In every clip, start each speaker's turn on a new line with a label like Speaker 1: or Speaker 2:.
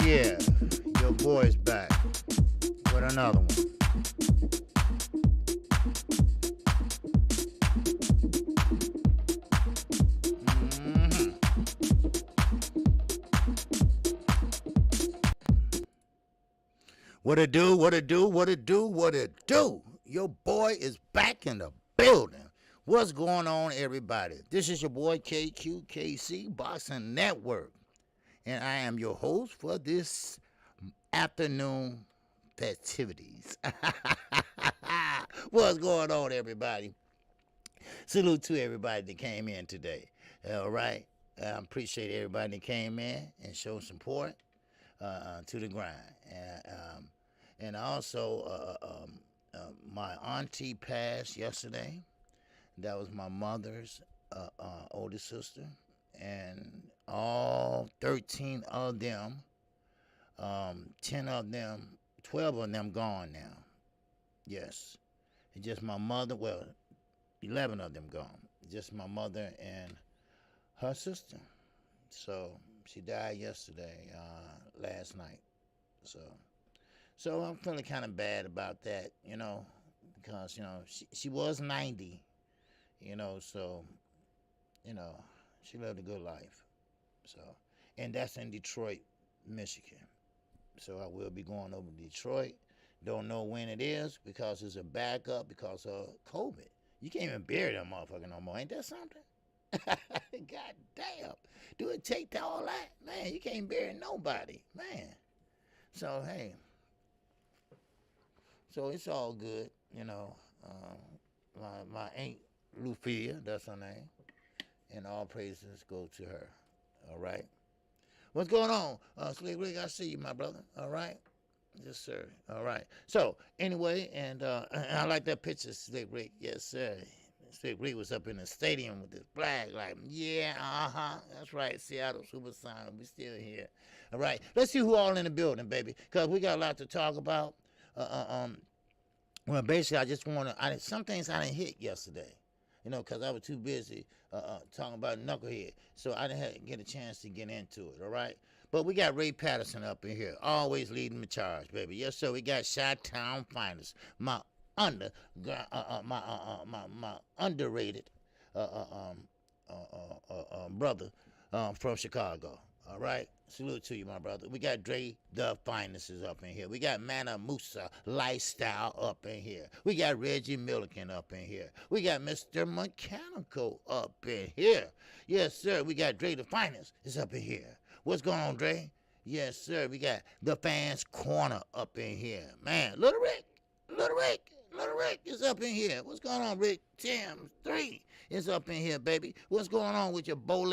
Speaker 1: yeah, your boy's back with another one. What it do, what it do, what it do, what it do. Your boy is back in the building. What's going on, everybody? This is your boy KQKC Boxing Network. And I am your host for this afternoon festivities. What's going on, everybody? Salute to everybody that came in today. All right. I appreciate everybody that came in and showed support to the grind. And also, my auntie passed yesterday. That was my mother's older sister. And all 13 of them, 10 of them, 12 of them gone now. Yes. It's just my mother, well, 11 of them gone. Just my mother and her sister. So she died yesterday, last night. So I'm feeling kind of bad about that, because, she was 90, so, she lived a good life. So, and that's in Detroit, Michigan. So I will be going over to Detroit. Don't know when it is because it's a backup because of COVID. You can't even bury them motherfucker no more. Ain't that something? God damn. Do it take all that? Man, you can't bury nobody. Man. So, hey. So it's all good, my Aunt Lufia, that's her name. And all praises go to her. All right. What's going on? Slick Rick, I see you, my brother. All right. Yes, sir. All right. So, anyway, and I like that picture, Slick Rick. Yes, sir. Slick Rick was up in the stadium with his flag, like, yeah, that's right, Seattle Supersonics, we still here. All right. Let's see who all in the building, baby, because we got a lot to talk about. Well, basically, I just want to, some things I didn't hit yesterday, because I was too busy talking about Knucklehead. So I didn't get a chance to get into it, all right? But we got Ray Patterson up in here, always leading the charge, baby. Yes, sir, we got Chi-Town Finest, my underrated brother from Chicago, all right? Salute to you, my brother. We got Dre the Finest is up in here. We got Manna Musa Lifestyle up in here. We got Reggie Milliken up in here. We got Mr. Mechanical up in here. Yes, sir. We got Dre the Finest is up in here. What's going on, Dre? Yes, sir. We got the Fans Corner up in here. Man, Little Rick is up in here. What's going on, Rick? Tim 3 is up in here, baby. What's going on with your Bole?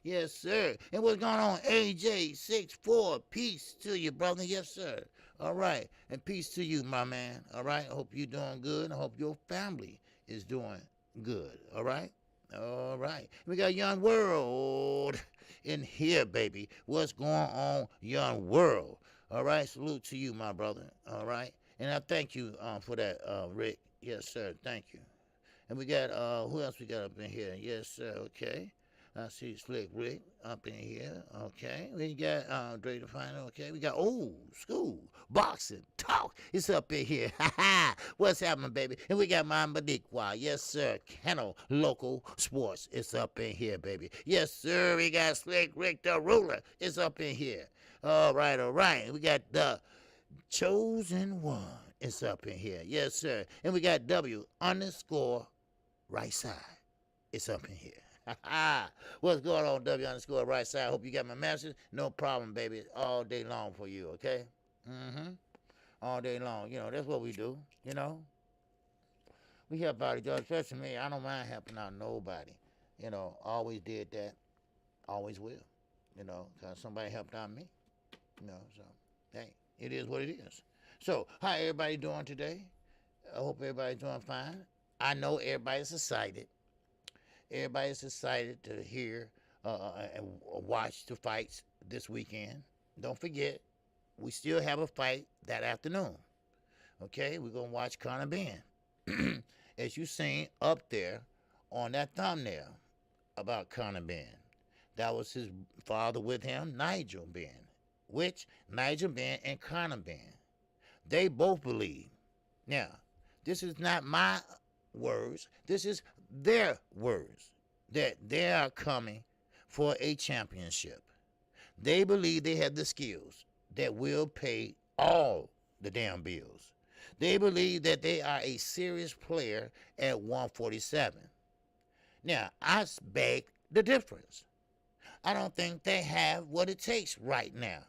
Speaker 1: Yes, sir. And what's going on, AJ64? Peace to you, brother. Yes, sir. All right. And peace to you, my man. All right. I hope you're doing good. I hope your family is doing good. All right. All right. We got Young World in here, baby. What's going on, Young World? All right. Salute to you, my brother. All right. And I thank you for that, Rick. Yes, sir. Thank you. And we got, who else we got up in here? Yes, sir. Okay. I see Slick Rick up in here. Okay. We got Dre the Final. Okay. We got old school boxing talk. It's up in here. Ha ha. What's happening, baby? And we got Mamba Dikwa. Yes, sir. Kennel Local Sports. It's up in here, baby. Yes, sir. We got Slick Rick the Ruler. It's up in here. All right, all right. We got the Chosen One. It's up in here. Yes, sir. And we got W_right side. It's up in here. What's going on, W_right side? Hope you got my message. No problem, baby. All day long for you, okay? All day long. That's what we do, We help out each other, especially me. I don't mind helping out nobody. Always did that. Always will. Because somebody helped out me. So, hey. It is what it is. So, how everybody doing today? I hope everybody's doing fine. I know everybody's excited. Everybody's excited to hear and watch the fights this weekend. Don't forget, we still have a fight that afternoon. Okay, we're going to watch Conor Benn. As you seen up there on that thumbnail about Conor Benn. That was his father with him, Nigel Benn. which Nigel Benn and Conor Benn, they both believe. Now, this is not my words. This is their words, that they are coming for a championship. They believe they have the skills that will pay all the damn bills. They believe that they are a serious player at 147. Now, I beg the difference. I don't think they have what it takes right now.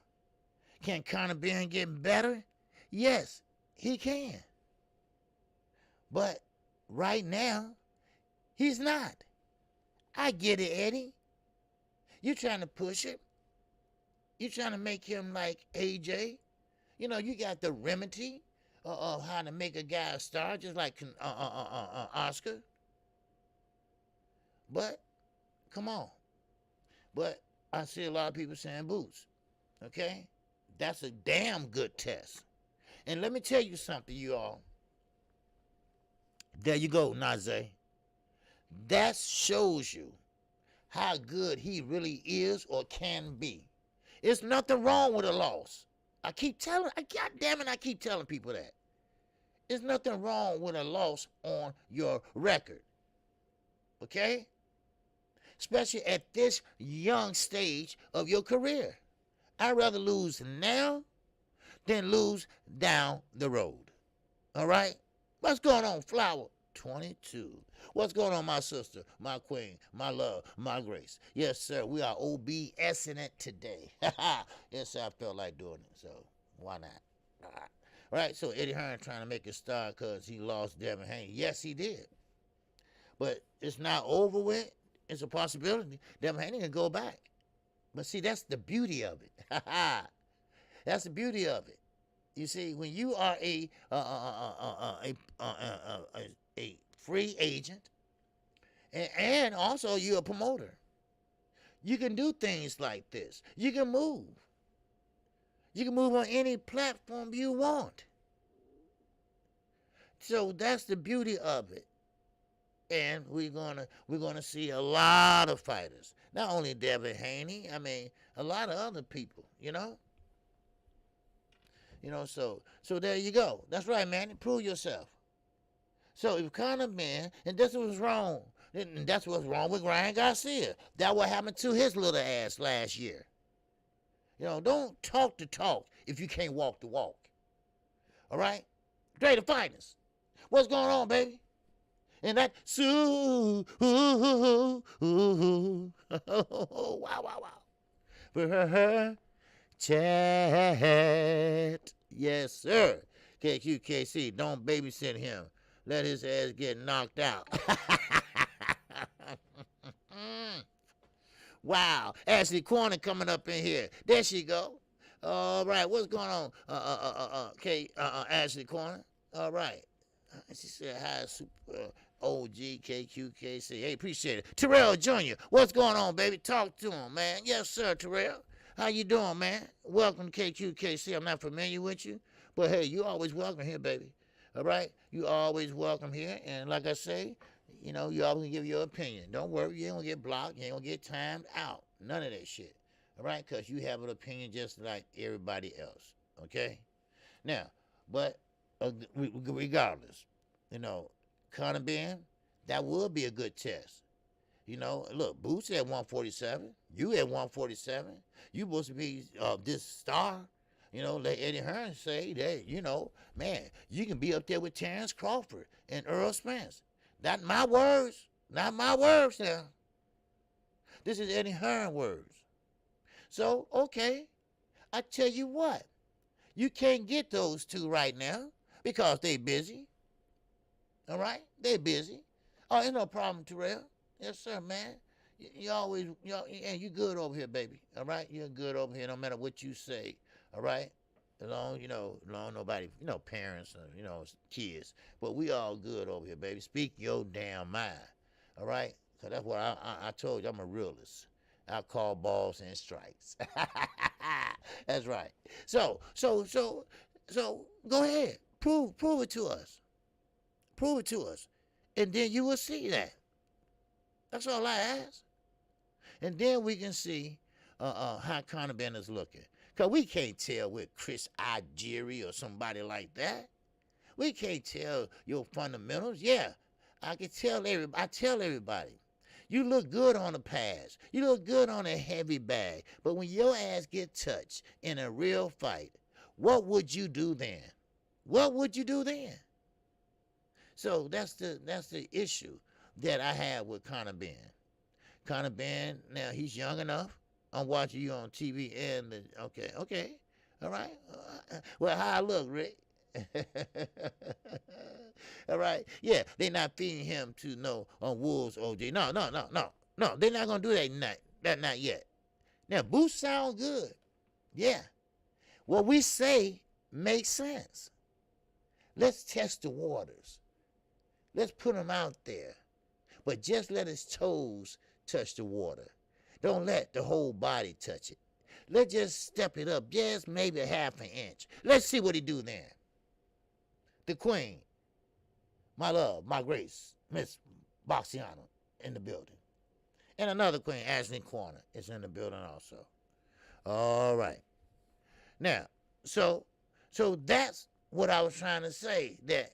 Speaker 1: Can Conor Benn get better? Yes, he can. But right now, he's not. I get it, Eddie. You're trying to push it. You're trying to make him like AJ. You know, you got the remedy of how to make a guy a star, just like Oscar. But, come on. But I see a lot of people saying Boots. Okay? That's a damn good test. And let me tell you something, you all. There you go, Najee. That shows you how good he really is or can be. There's nothing wrong with a loss. I keep telling people that. There's nothing wrong with a loss on your record. Okay? Especially at this young stage of your career. I'd rather lose now than lose down the road. All right? What's going on, Flower? 22. What's going on, my sister, my queen, my love, my grace? Yes, sir, we are OBSing it today. Yes, sir, I felt like doing it, so why not? All right, so Eddie Hearn trying to make a star because he lost Devin Haney. Yes, he did. But it's not over with. It's a possibility. Devin Haney can go back. But see, that's the beauty of it. That's the beauty of it. You see, when you are a free agent, and also you're a promoter, you can do things like this. You can move. You can move on any platform you want. So that's the beauty of it. And we're gonna see a lot of fighters. Not only Devin Haney, I mean a lot of other people, you know? You know, so there you go. That's right, man. Prove yourself. So if Conor Benn, and that's what's wrong. And that's what's wrong with Ryan Garcia. That's what happened to his little ass last year. You know, don't talk the talk if you can't walk the walk. All right? Dre the finest. What's going on, baby? And that wow, wow, wow. For her chat. Yes, sir. KQKC, don't babysit him. Let his ass get knocked out. Wow. Ashley Corner coming up in here. There she go. All right. What's going on? Ashley Corner. All right. She said hi, super OG KQKC. Hey, appreciate it. Terrell Jr., what's going on, baby? Talk to him, man. Yes, sir, Terrell. How you doing, man? Welcome to KQKC. I'm not familiar with you, but hey, you always welcome here, baby. All right? You always welcome here. And like I say, you know, you always give your opinion. Don't worry, you ain't gonna get blocked. You ain't gonna get timed out. None of that shit. All right? Because you have an opinion just like everybody else. Okay? Now, but regardless, you know, Conor Benn, that would be a good test. You know, look, Boots at 147. You at 147. You supposed to be this star. You know, let Eddie Hearn say that, you know, man, you can be up there with Terrence Crawford and Earl Spence. Not my words. Not my words now. This is Eddie Hearn words. So, okay, I tell you what. You can't get those two right now because they busy. All right? They busy. Oh, ain't no problem, Terrell. Yes, sir, man. You always, you good over here, baby. All right? You're good over here no matter what you say. All right? As long, nobody, parents, kids. But we all good over here, baby. Speak your damn mind. All right? Because that's what I told you. I'm a realist. I call balls and strikes. That's right. So go ahead. Prove it to us. Prove it to us. And then you will see that. That's all I ask. And then we can see how Conor Benn is looking. Because we can't tell with Chris Algieri or somebody like that. We can't tell your fundamentals. Yeah, I tell everybody. You look good on a pass. You look good on a heavy bag. But when your ass get touched in a real fight, what would you do then? What would you do then? So that's the issue that I have with Conor Benn. Conor Benn, now he's young enough. I'm watching you on TV and okay, all right. Well, how I look, Rick? All right, yeah, they're not feeding him to no on wolves. OJ, no, they're not gonna do that not yet. Now, boosts sound good, yeah. What we say makes sense. Let's test the waters. Let's put him out there, but just let his toes touch the water. Don't let the whole body touch it. Let's just step it up, just maybe half an inch. Let's see what he do then. The Queen, my love, my grace, Miss Boxiana in the building. And another Queen, Ashley Corner, is in the building also. All right. Now, so that's what I was trying to say, that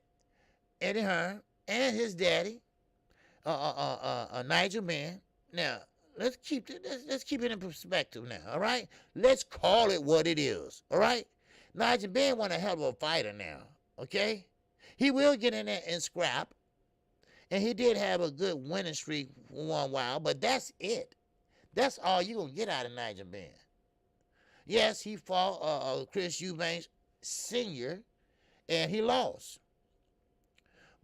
Speaker 1: Eddie Hearn and his daddy, Nigel Benn. Now, let's keep it in perspective now, all right? Let's call it what it is, all right? Nigel Benn was a hell of a fighter now, okay? He will get in there and scrap, and he did have a good winning streak for one while, but that's it. That's all you're going to get out of Nigel Benn. Yes, he fought Chris Eubanks Sr., and he lost.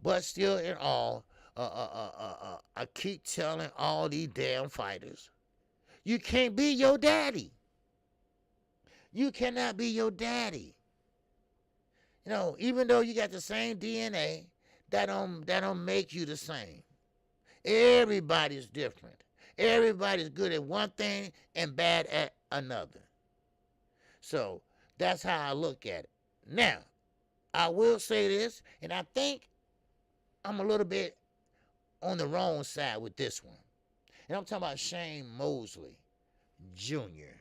Speaker 1: But still in all, I keep telling all these damn fighters, you can't be your daddy. You cannot be your daddy. You know, even though you got the same DNA, that don't make you the same. Everybody's different. Everybody's good at one thing and bad at another. So that's how I look at it. Now, I will say this, and I think I'm a little bit on the wrong side with this one. And I'm talking about Shane Mosley Jr.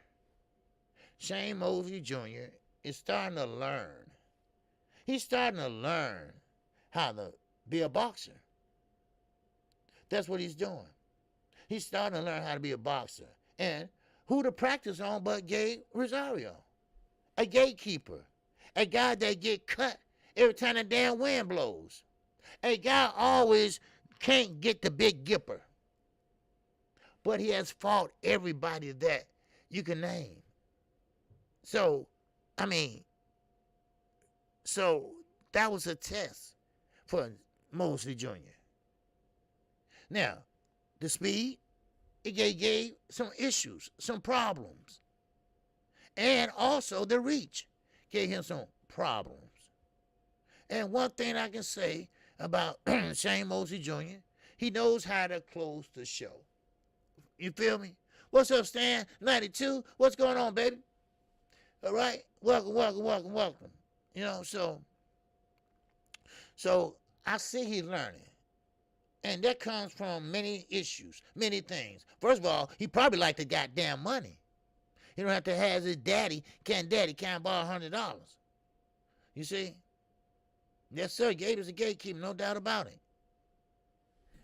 Speaker 1: Shane Mosley Jr. is starting to learn. He's starting to learn how to be a boxer. That's what he's doing. He's starting to learn how to be a boxer. And who to practice on but Gabe Rosario? A gatekeeper. A guy that get cut every time the damn wind blows. A guy always can't get the big gipper. But he has fought everybody that you can name. So, I mean, that was a test for Mosley Jr. Now, the speed, it gave some issues, some problems. And also the reach gave him some problems. And one thing I can say about Shane Mosley Jr., he knows how to close the show. You feel me? What's up, Stan? 92? What's going on, baby? All right? Welcome. You know, so I see he's learning. And that comes from many issues, many things. First of all, he probably like the goddamn money. He don't have to have his daddy can't borrow $100. You see? Yes, sir. Gabe is a gatekeeper, no doubt about it.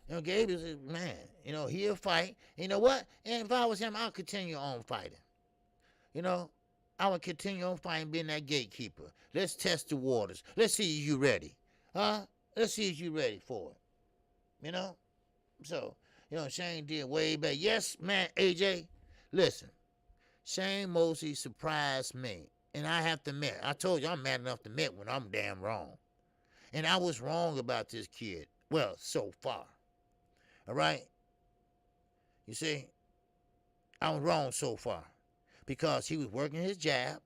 Speaker 1: You know, Gabe is a man. You know, he'll fight. You know what? And if I was him, I'll continue on fighting. You know, I would continue on fighting, being that gatekeeper. Let's test the waters. Let's see if you ready. Huh? Let's see if you ready for it. You know? So, you know, Shane did way better. Yes, man, AJ, listen. Shane Mosley surprised me. And I have to admit, I told you I'm mad enough to admit when I'm damn wrong. And I was wrong about this kid. Well, so far. All right? You see? I was wrong so far. Because he was working his jab.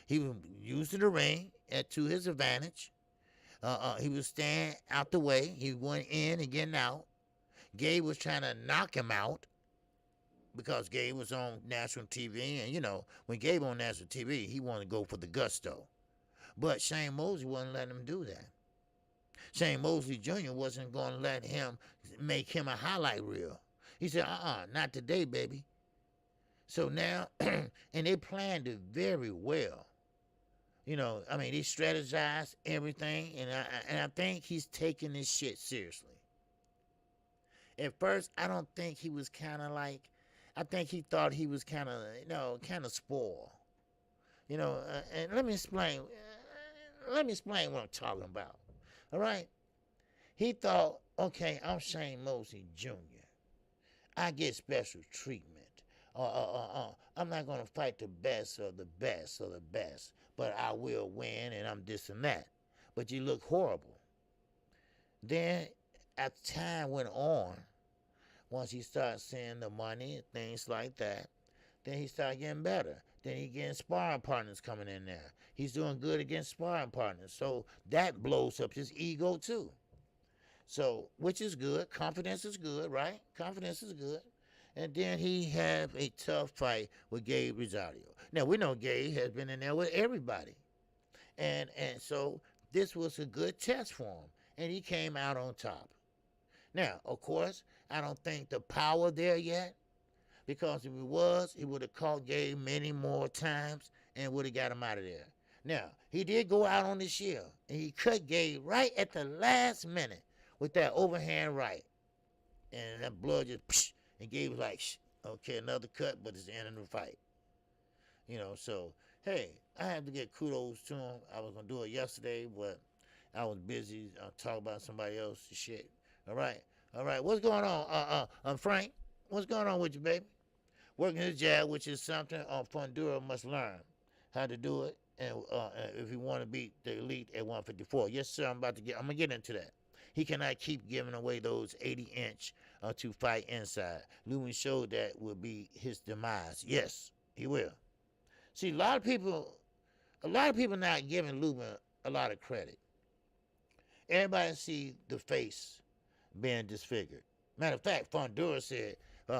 Speaker 1: He was using the ring to his advantage. He was staying out the way. He went in and getting out. Gabe was trying to knock him out because Gabe was on national TV. And, you know, when Gabe on national TV, he wanted to go for the gusto. But Shane Mosley wasn't letting him do that. Shane Mosley Jr. wasn't going to let him make him a highlight reel. He said, not today, baby. So now, and they planned it very well. You know, I mean, they strategized everything, and I think he's taking this shit seriously. At first, I don't think he was kind of like, I think he thought he was kind of, kind of spoiled. And let me explain. Let me explain what I'm talking about. All right? He thought, okay, I'm Shane Mosley Jr. I get special treatment. I'm not going to fight the best of the best of the best, but I will win, and I'm this and that. But you look horrible. Then, as time went on, once he started seeing the money and things like that, then he started getting better. Then he getting sparring partners coming in there. He's doing good against sparring partners. So that blows up his ego too. So, which is good. Confidence is good, right? Confidence is good. And then he had a tough fight with Gabe Rosario. Now, we know Gabe has been in there with everybody. And so this was a good test for him. And he came out on top. Now, of course, I don't think the power there yet. Because if it was, he would have caught Gabe many more times and would have got him out of there. Now, he did go out on the shield. And he cut Gabe right at the last minute with that overhand right. And that blood just, psh, and Gabe was like, shh, okay, another cut, but it's the end of the fight. So, hey, I have to get kudos to him. I was going to do it yesterday, but I was busy talking about somebody else's shit. All right. What's going on? Frank, what's going on with you, baby? Working his jab, which is something Fundora must learn how to do it, and if he want to beat the elite at 154. Yes, sir. I'm gonna get into that. He cannot keep giving away those 80-inch to fight inside. Lubin showed that will be his demise. Yes, he will. See, a lot of people not giving Lubin a lot of credit. Everybody see the face being disfigured. Matter of fact, Fundora said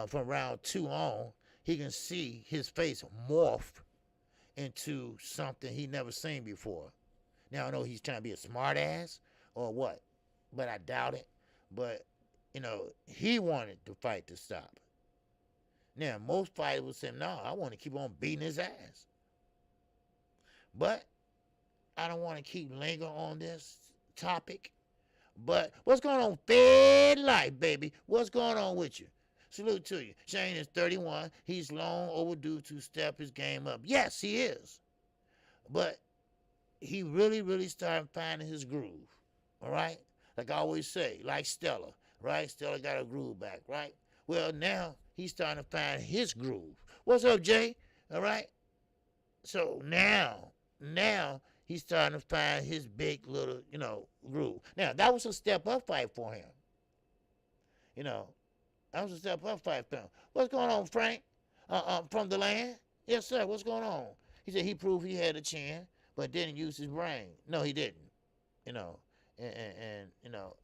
Speaker 1: from round 2 on, he can see his face morph into something he never seen before. Now, I know he's trying to be a smart ass or what, but I doubt it. But, he wanted the fight to stop. Now, most fighters would say, no, I want to keep on beating his ass. But I don't want to keep lingering on this topic. But what's going on? Fed life, baby. What's going on with you? Salute to you. Shane is 31. He's long overdue to step his game up. Yes, he is. But he really, really started finding his groove. All right? Like I always say, like Stella, right? Stella got a groove back, right? Well, now he's starting to find his groove. What's up, Jay? All right? So now he's starting to find his big little, groove. Now, that was a step-up fight for him. That was a step-up fight for him. What's going on, Frank? From the land? Yes, sir. What's going on? He said he proved he had a chin, but didn't use his brain. No, he didn't.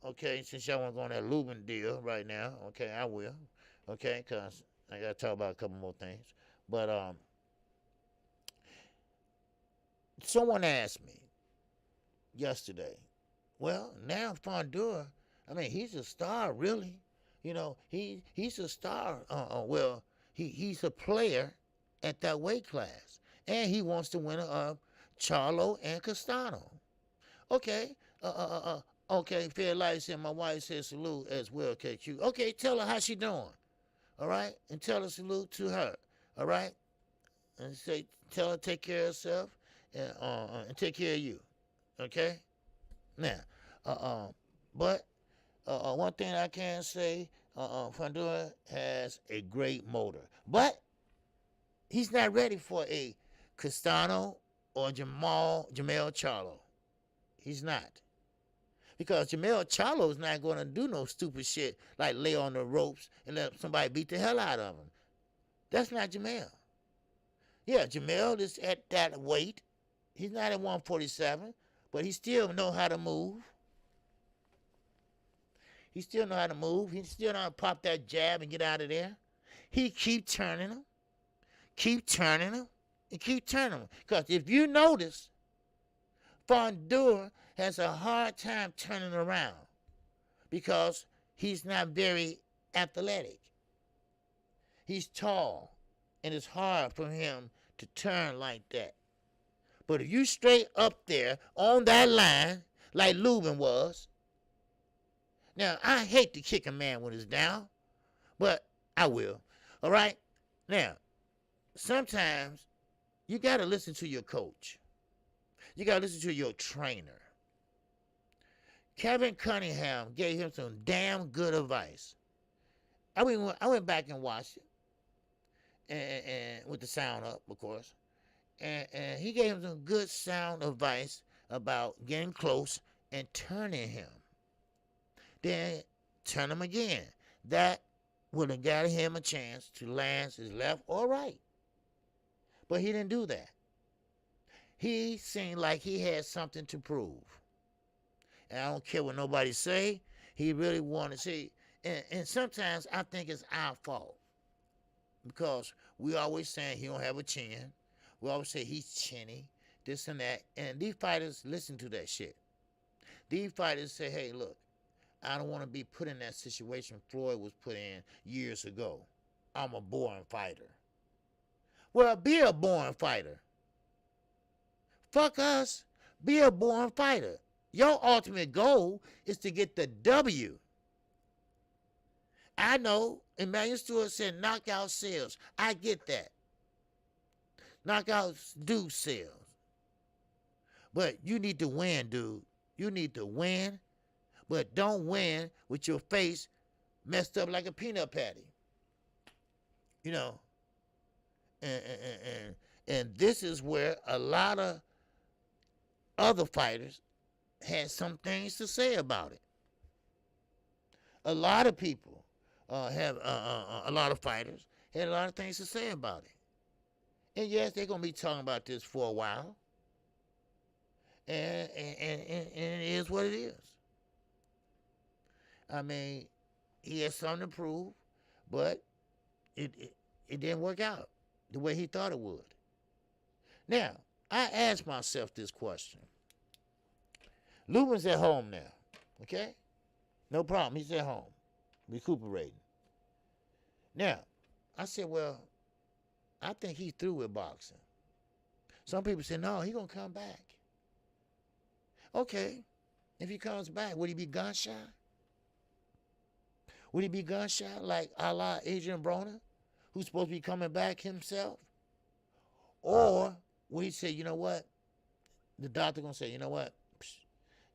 Speaker 1: Okay, since y'all want to go on that Lubin deal right now, okay, I will. Okay, because I got to talk about a couple more things. But, someone asked me yesterday, well, now Fundora, he's a star, really. He's a star. He's a player at that weight class. And he wants the winner of Charlo and Castano. Okay. Okay, Fair Life said, my wife says salute as well, KQ. Okay, tell her how she doing. All right? And tell her salute to her. All right? And tell her take care of herself. And take care of you, okay? Now, but one thing I can say, Fundora has a great motor, but he's not ready for a Castano or Jamel Charlo. He's not, because Jamel Charlo is not going to do no stupid shit like lay on the ropes and let somebody beat the hell out of him. That's not Jamel. Yeah, Jamel is at that weight. He's not at 147, but he still know how to move. He still know how to move. He still know how to pop that jab and get out of there. He keep turning him, and keep turning him. Because if you notice, Fundora has a hard time turning around because he's not very athletic. He's tall. And it's hard for him to turn like that. But if you straight up there on that line, like Lubin was, now I hate to kick a man when it's down, but I will. All right? Now, sometimes you got to listen to your coach. You got to listen to your trainer. Kevin Cunningham gave him some damn good advice. I went back and watched it, and with the sound up, of course. And he gave him some good sound advice about getting close and turning him. Then turn him again. That would have got him a chance to land his left or right. But he didn't do that. He seemed like he had something to prove. And I don't care what nobody say. He really wanted to see. And sometimes I think it's our fault. Because we always saying he don't have a chin. We always say he's chinny, this and that. And these fighters listen to that shit. These fighters say, hey, look, I don't want to be put in that situation Floyd was put in years ago. I'm a born fighter. Well, be a born fighter. Fuck us. Be a born fighter. Your ultimate goal is to get the W. I know Emmanuel Stewart said knockout sales. I get that. Knockouts do sell. But you need to win, dude. You need to win, but don't win with your face messed up like a peanut patty. You know, and this is where a lot of other fighters had some things to say about it. A lot of people a lot of fighters had a lot of things to say about it. And yes, they're going to be talking about this for a while. And it is what it is. I mean, he has something to prove, but it didn't work out the way he thought it would. Now, I asked myself this question. Lubin's at home now, okay? No problem. He's at home, recuperating. Now, I said, well, I think he's through with boxing. Some people say, no, he's going to come back. Okay, if he comes back, would he be gun-shy? Would he be gun-shy like a la Adrian Broner, who's supposed to be coming back himself? Or would he say, you know what? The doctor going to say, you know what?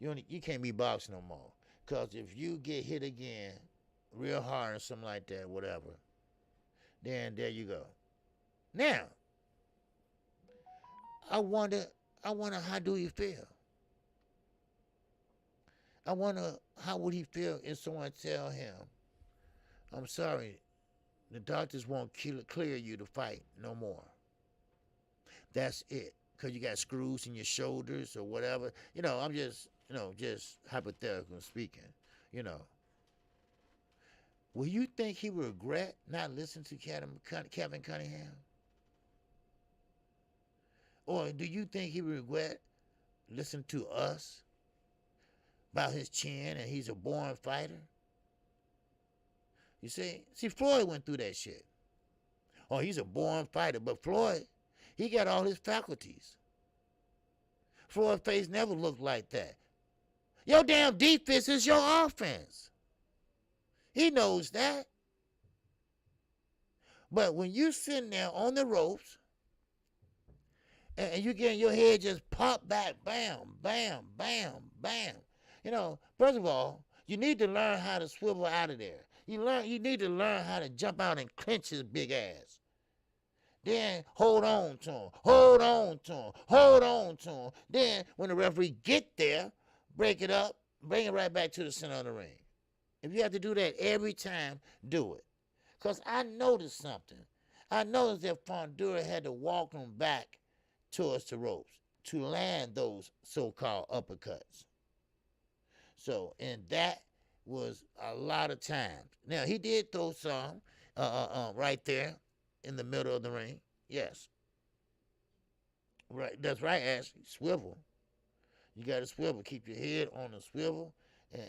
Speaker 1: You can't be boxing no more. Because if you get hit again real hard or something like that, whatever, then there you go. Now, I wonder how do he feel? I wonder how would he feel if someone tell him, I'm sorry, the doctors won't clear you to fight no more. That's it. Because you got screws in your shoulders or whatever. You know, I'm just, just hypothetical speaking, Will you think he would regret not listening to Kevin Cunningham? Or do you think he would regret listening to us about his chin and he's a born fighter? You see, Floyd went through that shit. Oh, he's a born fighter, but Floyd, he got all his faculties. Floyd's face never looked like that. Your damn defense is your offense. He knows that. But when you sitting there on the ropes and you getting your head just pop back, bam, bam, bam, bam. First of all, you need to learn how to swivel out of there. You need to learn how to jump out and clench his big ass. Then hold on to him, hold on to him, hold on to him. Then when the referee get there, break it up, bring it right back to the center of the ring. If you have to do that every time, do it. Because I noticed something. I noticed that Fundora had to walk him back towards the ropes to land those so-called uppercuts. So, and that was a lot of times. Now, he did throw some right there in the middle of the ring. Yes. Right. That's right, Ashley. Swivel. You got to swivel. Keep your head on the swivel. And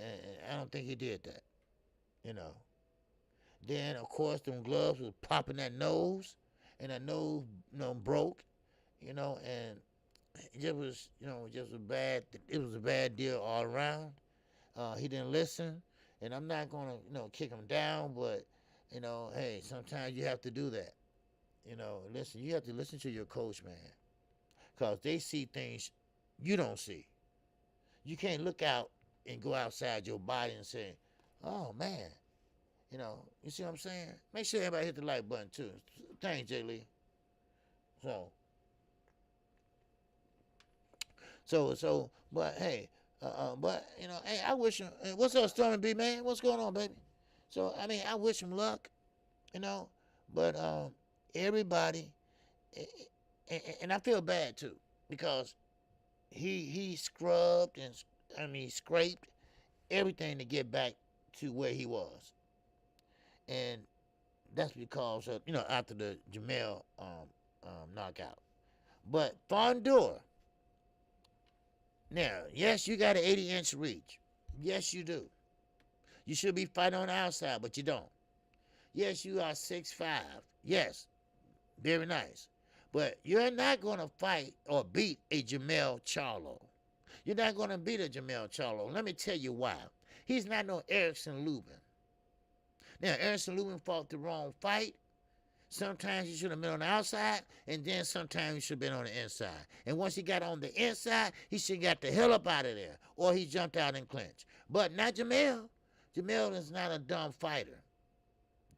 Speaker 1: I don't think he did that. Then, of course, them gloves was popping that nose. and a nose, broke, and it just was, just a bad. It was a bad deal all around. He didn't listen, and I'm not gonna, kick him down, but hey, sometimes you have to do that. Listen, you have to listen to your coach, man, because they see things you don't see. You can't look out and go outside your body and say, "Oh man," You see what I'm saying? Make sure everybody hit the like button too. Thanks, Jay Lee. So, but hey, hey, I wish him. What's up, Stormy B, man? What's going on, baby? So, I mean, I wish him luck, you know, but everybody, and I feel bad too because he scrubbed and he scraped everything to get back to where he was, and that's because of, after the Jamel knockout. But Fundora, now, yes, you got an 80-inch reach. Yes, you do. You should be fighting on the outside, but you don't. Yes, you are 6'5". Yes, very nice. But you're not going to fight or beat a Jamel Charlo. You're not going to beat a Jamel Charlo. Let me tell you why. He's not no Erickson Lubin. Now, Erickson Lubin fought the wrong fight. Sometimes he should have been on the outside, and then sometimes he should have been on the inside. And once he got on the inside, he should have got the hell up out of there, or he jumped out and clinched. But not Jamel. Jamel is not a dumb fighter.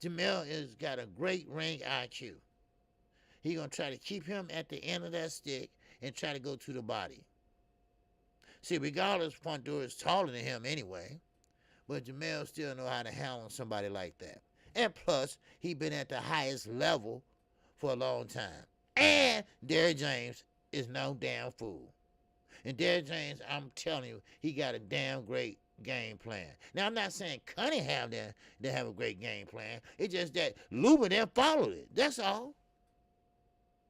Speaker 1: Jamel has got a great ring IQ. He's going to try to keep him at the end of that stick and try to go to the body. See, regardless, Fundora is taller than him anyway, but Jamel still know how to handle somebody like that. And plus, he been at the highest level for a long time. And Derrick James is no damn fool. And Derrick James, I'm telling you, he got a damn great game plan. Now, I'm not saying Cunningham didn't have a great game plan. It's just that Lubin didn't follow it. That's all.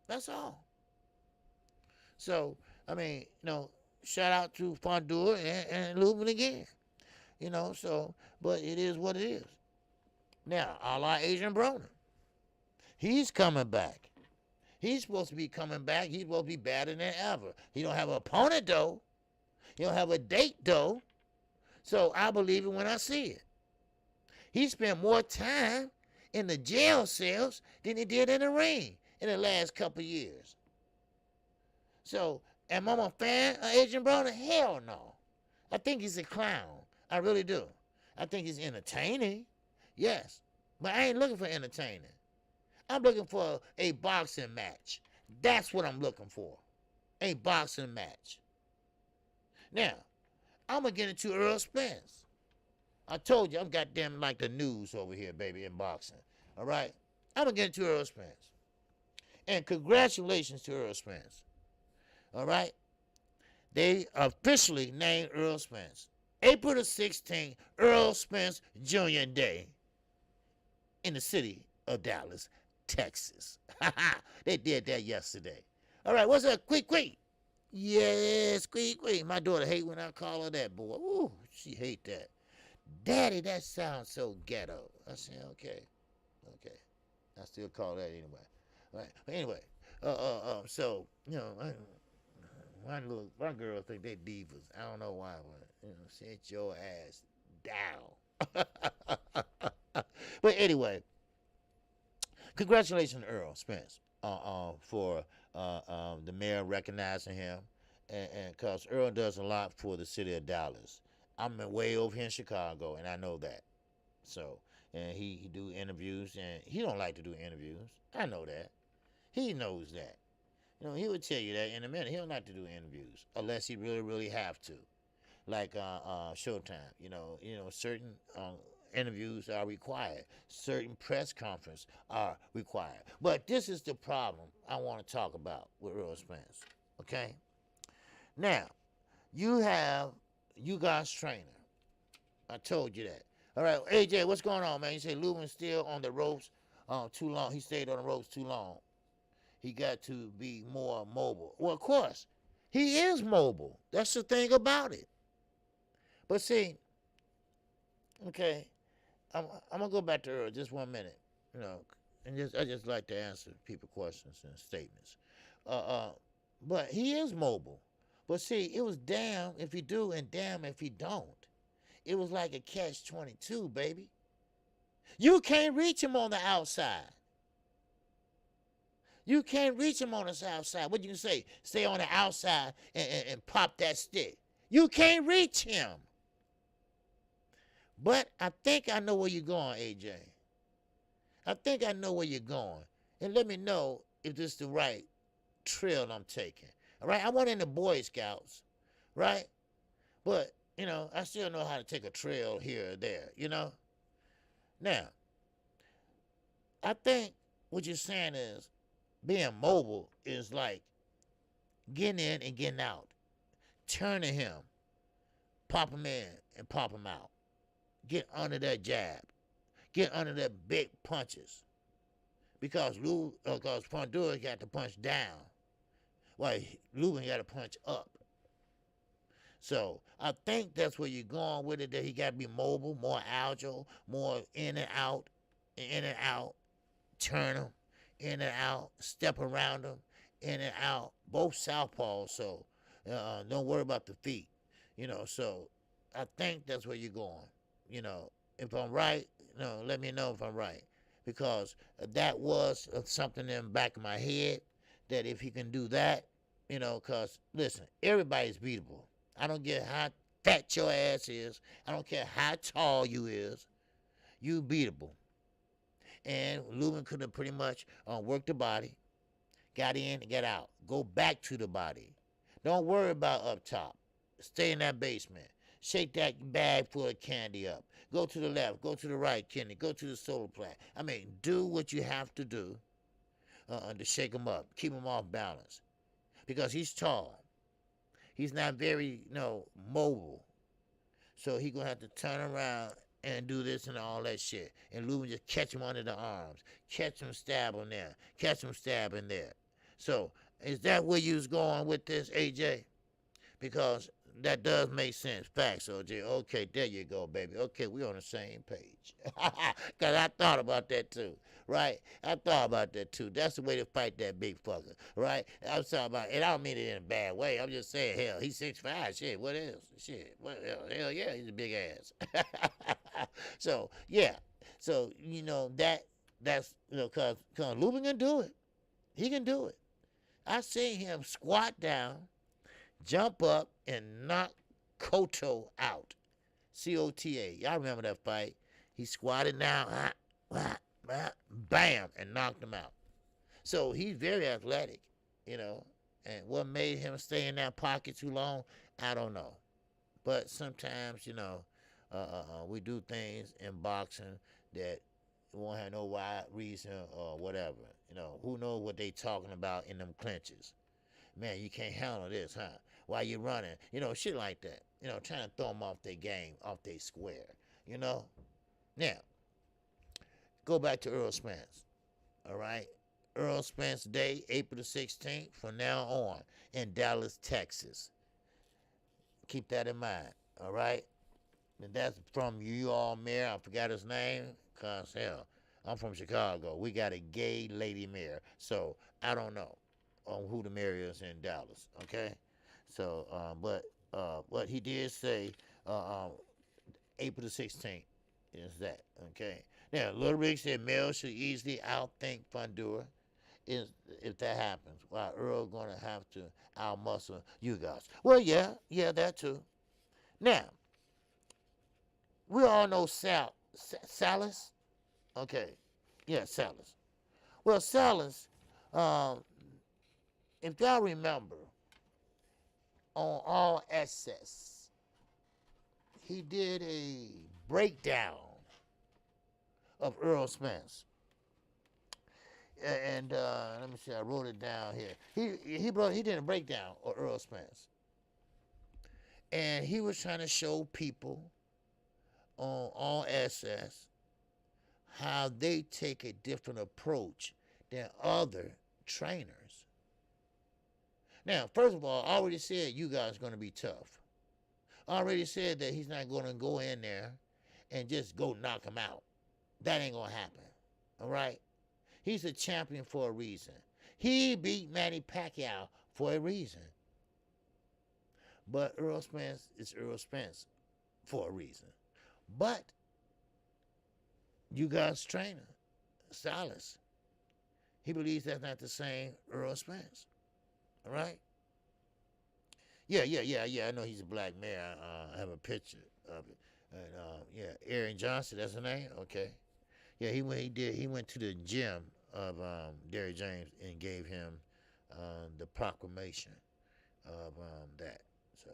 Speaker 1: That's all. So, I mean, shout out to Fundora and Lubin again. But it is what it is. Now, a la Adrian Broner. He's coming back. He's supposed to be coming back. He's supposed to be better than ever. He don't have an opponent, though. He don't have a date, though. So I believe it when I see it. He spent more time in the jail cells than he did in the ring in the last couple of years. So, am I a fan of Adrian Broner? Hell no. I think he's a clown. I really do. I think he's entertaining. Yes, but I ain't looking for entertaining. I'm looking for a boxing match. That's what I'm looking for. A boxing match. Now, I'm going to get into Earl Spence. I told you, I'm goddamn like the news over here, baby, in boxing. All right? I'm going to get into Earl Spence. And congratulations to Earl Spence. All right? They officially named Earl Spence April the 16th, Earl Spence Jr. Day in the city of Dallas, Texas. They did that yesterday. All right, what's up? Quick. Yes, quick. My daughter hate when I call her that, boy. Ooh, she hate that. Daddy, that sounds so ghetto. I said, okay. I still call that anyway. All right, but anyway, so, my girl think they divas. I don't know why, but, sit your ass down. But anyway, congratulations to Earl Spence for the mayor recognizing him, and because Earl does a lot for the city of Dallas. I'm way over here in Chicago, and I know that. So, and he do interviews, and he don't like to do interviews. I know that. He knows that. He would tell you that in a minute. He don't like to do interviews unless he really, really have to. Like Showtime, certain interviews are required. Certain press conferences are required. But this is the problem I want to talk about with Earl Spence. Okay? Now, you have you guys trainer. I told you that. All right, AJ, what's going on, man? You say Lubin's still on the ropes too long. He stayed on the ropes too long. He got to be more mobile. Well, of course, he is mobile. That's the thing about it. But see, okay, I'm going to go back to Earl just 1 minute, And I just like to answer people questions and statements. Uh, uh, but he is mobile. But see, it was damn if he do and damn if he don't. It was like a catch-22, baby. You can't reach him on the outside. You can't reach him on the outside. What you can say? Stay on the outside and pop that stick. You can't reach him. But I think I know where you're going, AJ. I think I know where you're going. And let me know if this is the right trail I'm taking. All right? I went in the Boy Scouts, right? But, you know, I still know how to take a trail here or there, you know? Now, I think what you're saying is being mobile is like getting in and getting out, turning him, pop him in and pop him out. Get under that jab. Get under that big punches. Because Fundora got to punch down, while Lubin got to punch up. So I think that's where you're going with it, that he got to be mobile, more agile, more in and out, turn him, in and out, step around him, in and out, both southpaws, so don't worry about the feet, you know. So I think that's where you're going, you know. If I'm right, let me know if I'm right, because that was something in the back of my head, that if he can do that, you know, because, listen, everybody's beatable. I don't care how fat your ass is. I don't care how tall you is. You beatable. And Lubin could have pretty much worked the body, got in and got out. Go back to the body. Don't worry about up top. Stay in that basement. Shake that bag full of candy up. Go to the left. Go to the right, Kenny. Go to the solar plant. I mean, do what you have to do to shake him up. Keep him off balance. Because he's tall. He's not very, mobile. So he's going to have to turn around and do this and all that shit. And Lubin just catch him under the arms. Catch him, stab him there. Catch him, stab him there. So is that where you was going with this, AJ? Because that does make sense. Facts, OJ. Okay, there you go, baby. Okay, we on the same page. Because I thought about that too, right? I thought about that too. That's the way to fight that big fucker, right? I was talking about, and I don't mean it in a bad way. I'm just saying, hell, he's 6'5". Shit, what else? Shit, what hell yeah, he's a big ass. So, yeah. So, that's, because Lubin can do it. He can do it. I seen him squat down, jump up, and knock Cotto out. C-O-T-A. Y'all remember that fight? He squatted down, bam, and knocked him out. So he's very athletic, and what made him stay in that pocket too long, I don't know. But sometimes, we do things in boxing that won't have no wide reason or whatever. Who knows what they talking about in them clinches. Man, you can't handle this, huh? While you're running, shit like that. Trying to throw them off their game, off their square, Now, go back to Earl Spence, all right? Earl Spence Day, April the 16th, from now on, in Dallas, Texas. Keep that in mind, all right? And that's from you all mayor. I forgot his name, because, hell, I'm from Chicago. We got a gay lady mayor, so I don't know who the mayor is in Dallas, okay? So, but he did say April the 16th is that, okay? Now, Little Rick said Mel should easily outthink Fundora if that happens, while Earl going to have to outmuscle you guys. Well, yeah, that too. Now, we all know Salas. Okay, yeah, Salas. Well, Salas, if y'all remember, on All Access, he did a breakdown of Earl Spence. And let me see, I wrote it down here. He did a breakdown of Earl Spence. And he was trying to show people on All Access how they take a different approach than other trainers. Now, first of all, I already said you guys are going to be tough. I already said that he's not going to go in there and just go knock him out. That ain't going to happen, all right? He's a champion for a reason. He beat Manny Pacquiao for a reason. But Earl Spence is Earl Spence for a reason. But you guys trainer, Silas, he believes that's not the same Earl Spence. All right? Yeah. I know he's a black man. I have a picture of it. And Aaron Johnson, that's the name? Okay. Yeah, he went to the gym of Derrick James and gave him the proclamation of that. So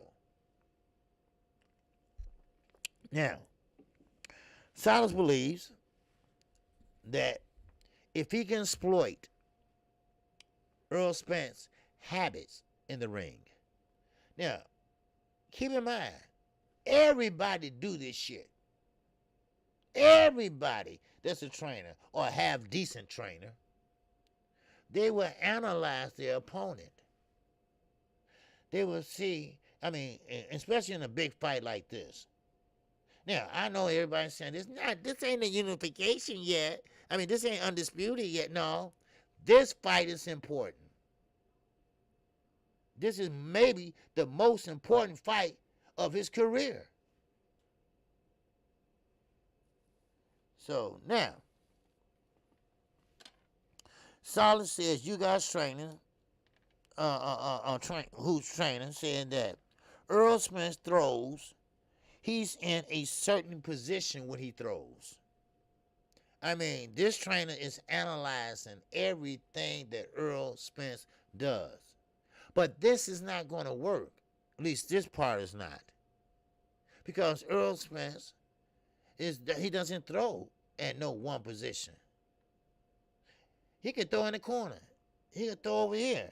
Speaker 1: now, Silas believes that if he can exploit Earl Spence's habits in the ring. Now, keep in mind, everybody do this shit. Everybody that's a trainer or have decent trainer, they will analyze their opponent. They will see, especially in a big fight like this. Now, I know everybody's saying this ain't a unification yet. This ain't undisputed yet. No, this fight is important. This is maybe the most important fight of his career. So now, Silas says you guys training, who's training, saying that Earl Spence throws, he's in a certain position when he throws. This trainer is analyzing everything that Earl Spence does. But this is not going to work. At least this part is not. Because Earl Spence, he doesn't throw at no one position. He can throw in the corner. He can throw over here.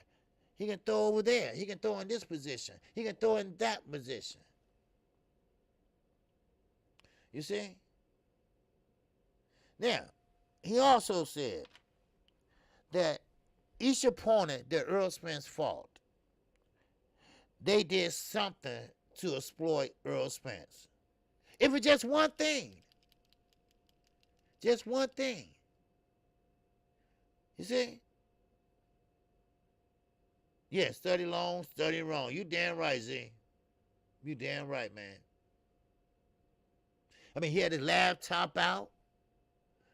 Speaker 1: He can throw over there. He can throw in this position. He can throw in that position. You see? Now, he also said that each opponent that Earl Spence fought, they did something to exploit Earl Spence. If it's just one thing. Just one thing. You see? Yeah, study long, study wrong. You damn right, Z. You damn right, man. He had his laptop out.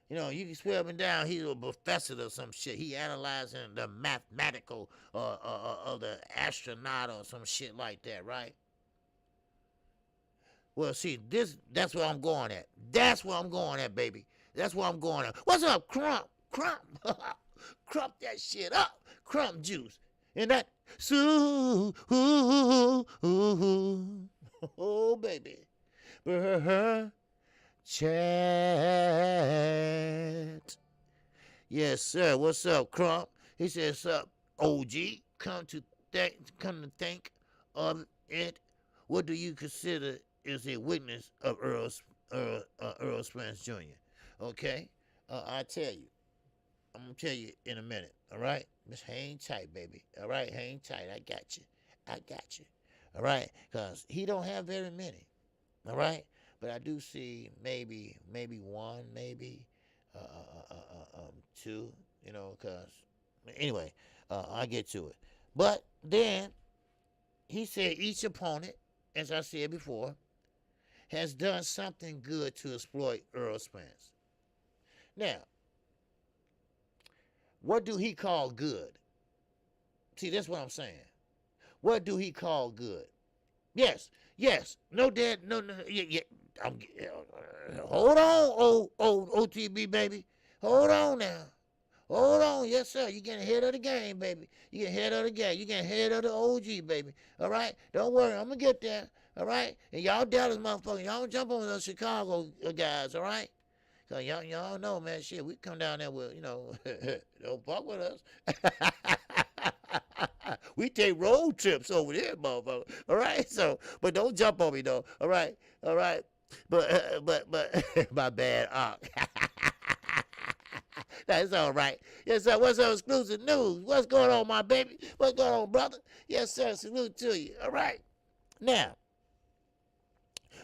Speaker 1: You can swear up and down he's a professor or some shit. He analyzing the mathematical of the astronaut or some shit like that, right? Well, see, that's where I'm going at. That's where I'm going at, baby. That's where I'm going at. What's up, Crump? Crump. Crump that shit up. Crump juice. And that, oh, baby. Chat. Yes, sir. What's up, Crump? He says, up, OG. Come to think of it. What do you consider is a witness of Earl Spence Jr.? Okay? I'll tell you. I'm going to tell you in a minute. All right? Just hang tight, baby. All right? Hang tight. I got you. All right? Because he don't have very many. All right? But I do see maybe one, maybe two, because, anyway, I'll get to it. But then he said each opponent, as I said before, has done something good to exploit Earl Spence. Now, what do he call good? See, that's what I'm saying. What do he call good? Yes. No, Dad. No. Yeah. Hold on, old OTB, baby. Hold on now. Hold on. Yes, sir. You're getting ahead of the game, baby. You're getting ahead of the game. You're getting ahead of the OG, baby. All right? Don't worry. I'm going to get there. All right? And y'all Dallas motherfuckers, y'all don't jump on those Chicago guys, all right? Because y'all know, man, shit, we come down there with, don't fuck with us. We take road trips over there, motherfucker. All right? So, but don't jump on me, though. All right? But my bad, That's all right. Yes, sir. What's up, exclusive news? What's going on, my baby? What's going on, brother? Yes, sir. Salute to you. All right. Now,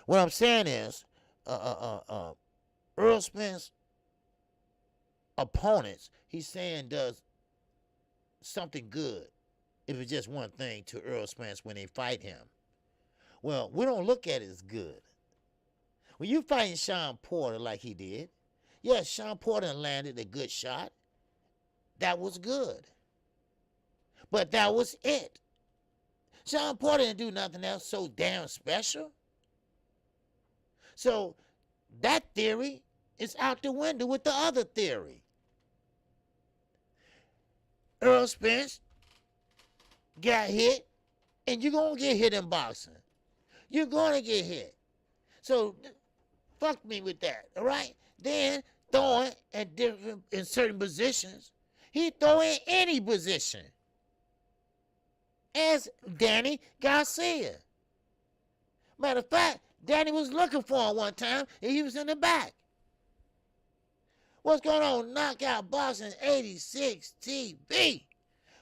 Speaker 1: what I'm saying is, Earl Spence opponents, he's saying does something good if it's just one thing to Errol Spence when they fight him. Well, we don't look at it as good. When you fighting Sean Porter like he did, yes, Sean Porter landed a good shot. That was good. But that was it. Sean Porter didn't do nothing else so damn special. So that theory is out the window with the other theory. Errol Spence got hit, and you're going to get hit in boxing. You're going to get hit. So fuck me with that, all right? Then throwing at different in certain positions. He throw in any position. As Danny Garcia. Matter of fact, Danny was looking for him one time, and he was in the back. What's going on? Knockout Boxing 86 TV.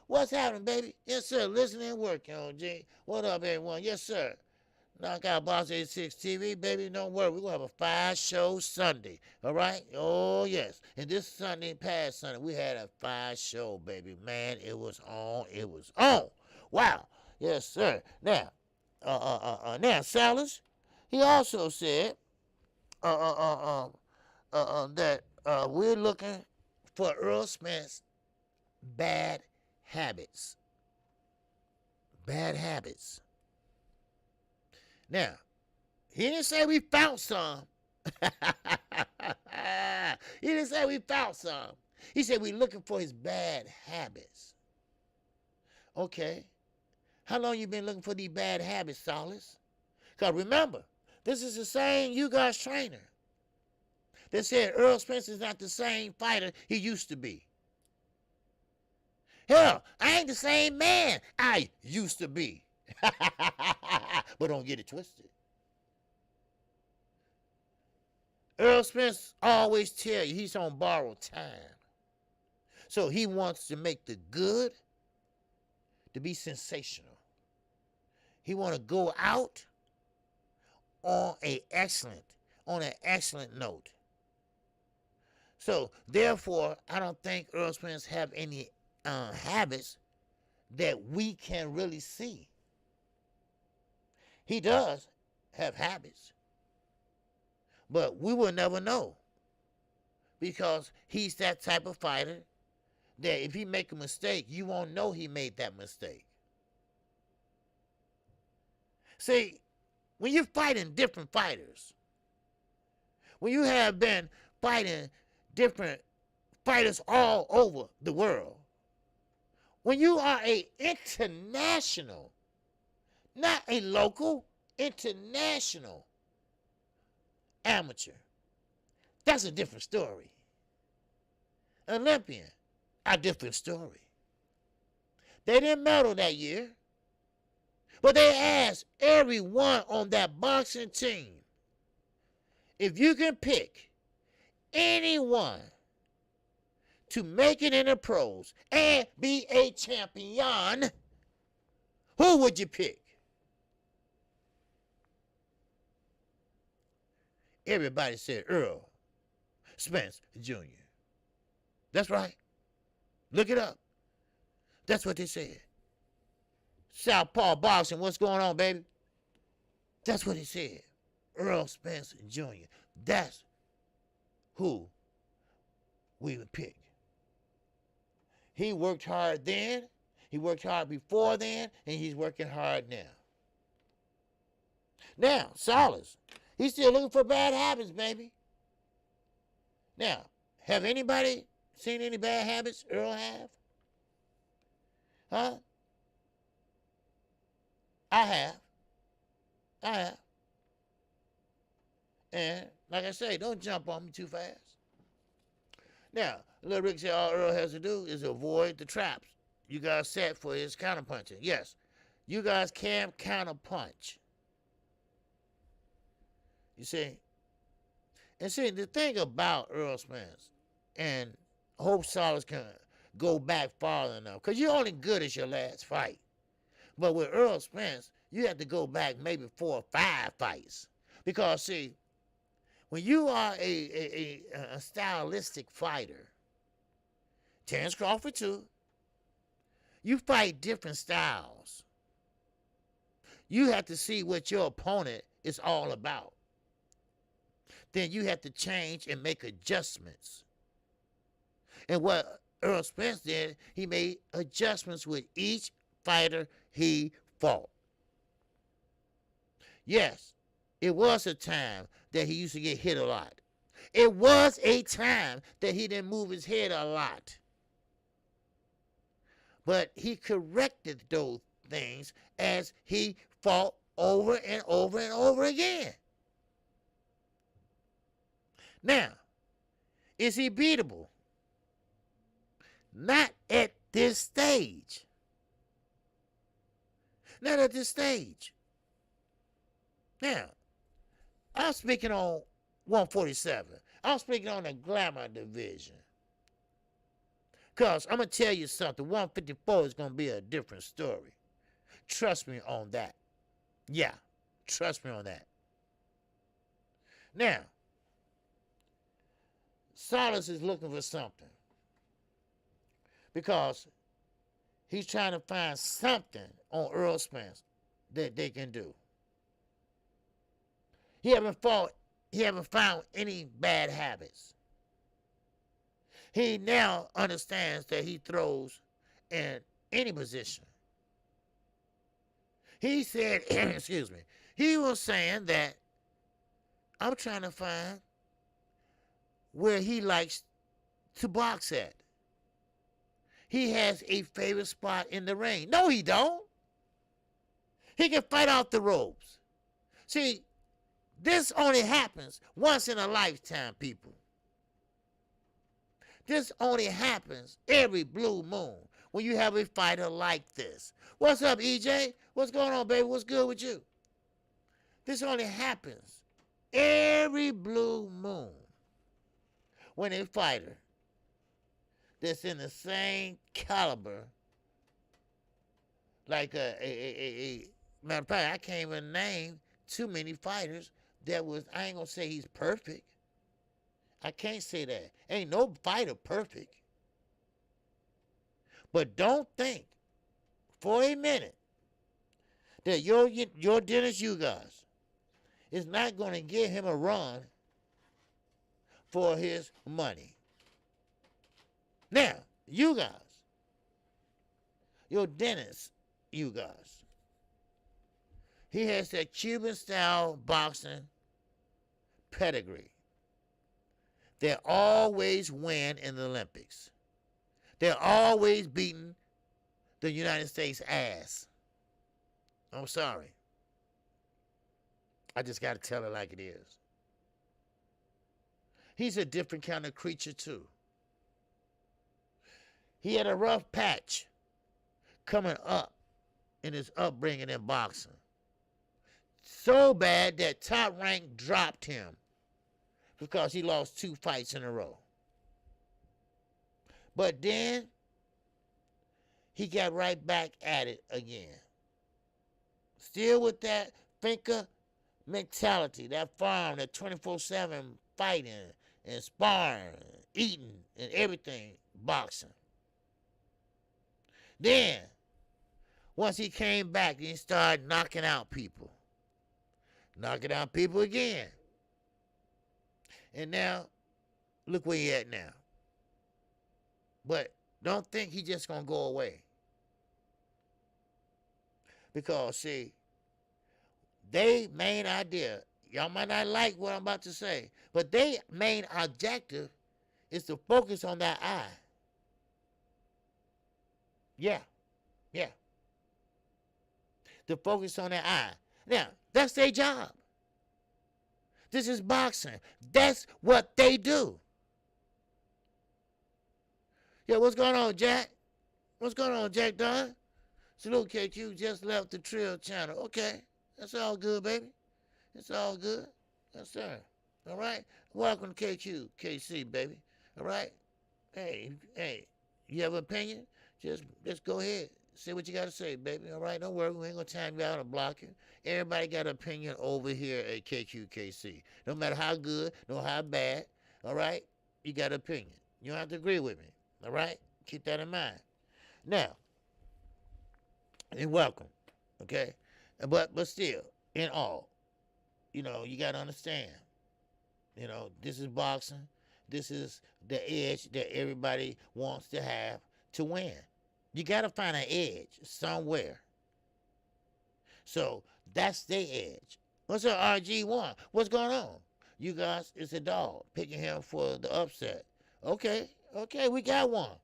Speaker 1: What's happening, baby? Yes, sir. Listening and working on G. What up, everyone? Yes, sir. Knockout Boxing 86 TV, baby. Don't worry. We're going to have a 5-show Sunday. All right? Oh, yes. And this Sunday, past Sunday, we had a 5-show, baby. Man, it was on. It was on. Wow. Yes, sir. Now, Salas, he also said that we're looking for Errol Spence bad habits. Bad habits. Now, he didn't say we found some. He didn't say we found some. He said we're looking for his bad habits. Okay. How long you been looking for these bad habits, Salas? Because remember, this is the same you guys trainer. They said Errol Spence is not the same fighter he used to be. Hell, I ain't the same man I used to be. But don't get it twisted. Errol Spence always tell you he's on borrowed time. So he wants to make the good to be sensational. He want to go out on an excellent note. So therefore, I don't think Errol Spence have any habits that we can really see. He does have habits, but we will never know because he's that type of fighter that if he make a mistake, you won't know he made that mistake. See, when you're fighting different fighters, when you have been fighting different fighters all over the world, when you are an international, not a local, international amateur, that's a different story. Olympian, a different story. They didn't medal that year, but they asked everyone on that boxing team, if you can pick anyone to make it in the pros and be a champion, who would you pick? Everybody said Errol Spence Jr. That's right. Look it up. That's what they said. Southpaw Boxing, what's going on, baby? That's what he said. Errol Spence Jr. That's who we would pick. He worked hard then, he worked hard before then, and he's working hard now. Now, Salas, he's still looking for bad habits, baby. Now, have anybody seen any bad habits Earl have? Huh? I have. And like I say, don't jump on me too fast. Now, Little Rick said all Earl has to do is avoid the traps you guys set for his counterpunching. Yes, you guys can counterpunch. You see? And see, the thing about Errol Spence, and Hope Salas can go back farther enough, because you're only good as your last fight. But with Errol Spence, you have to go back maybe 4 or 5 fights. Because, see, when you are a stylistic fighter, Terrence Crawford too. You fight different styles. You have to see what your opponent is all about. Then you have to change and make adjustments. And what Earl Spence did, he made adjustments with each fighter he fought. Yes, it was a time that he used to get hit a lot. It was a time that he didn't move his head a lot. But he corrected those things as he fought over and over and over again. Now, is he beatable? Not at this stage. Not at this stage. Now, I'm speaking on 147. I'm speaking on the Glamour division. Because I'm going to tell you something. 154 is going to be a different story. Trust me on that. Yeah, trust me on that. Now, Silas is looking for something. Because he's trying to find something on Earl Spence that they can do. He haven't found any bad habits. He now understands that he throws in any position. He said, excuse me, he was saying that I'm trying to find where he likes to box at. He has a favorite spot in the ring. No, he don't. He can fight off the ropes. See, this only happens once in a lifetime, people. This only happens every blue moon when you have a fighter like this. What's up, EJ? What's going on, baby? What's good with you? This only happens every blue moon when a fighter that's in the same caliber, like a matter of fact, I can't even name too many fighters that was, I ain't gonna say he's perfect. I can't say that. Ain't no fighter perfect. But don't think for a minute that your Dennis Ugas is not going to give him a run for his money. Now, Ugas, your Dennis Ugas, he has that Cuban-style boxing pedigree. They always win in the Olympics. They're always beating the United States ass. I'm sorry. I just got to tell it like it is. He's a different kind of creature, too. He had a rough patch coming up in his upbringing in boxing. So bad that Top Rank dropped him because he lost 2 fights in a row. But then he got right back at it again. Still with that thinker mentality, that farm, that 24/7 fighting and sparring, eating and everything, boxing. Then, once he came back, he started knocking out people. Knocking out people again. And now, look where he at now. But don't think he just going to go away. Because, see, their main idea, y'all might not like what I'm about to say, but their main objective is to focus on that eye. Yeah. To focus on that eye. Now, that's their job. This is boxing. That's what they do. Yeah, what's going on, Jack? What's going on, Jack Dunn? Salute, KQ, just left the Trill channel. Okay, that's all good, baby. It's all good. Yes, sir. All right? Welcome to KQKC, baby. All right? Hey, you have an opinion? Just go ahead. Say what you got to say, baby. All right? Don't worry. We ain't going to time you out or block you. Everybody got an opinion over here at KQKC. No matter how good, no how bad, all right? You got an opinion. You don't have to agree with me, all right? Keep that in mind. Now, and welcome, okay? But still, in all, you got to understand, this is boxing. This is the edge that everybody wants to have to win. You got to find an edge somewhere. So that's their edge. What's up, RG1? What's going on? You guys, it's a dog picking him for the upset. Okay, we got one.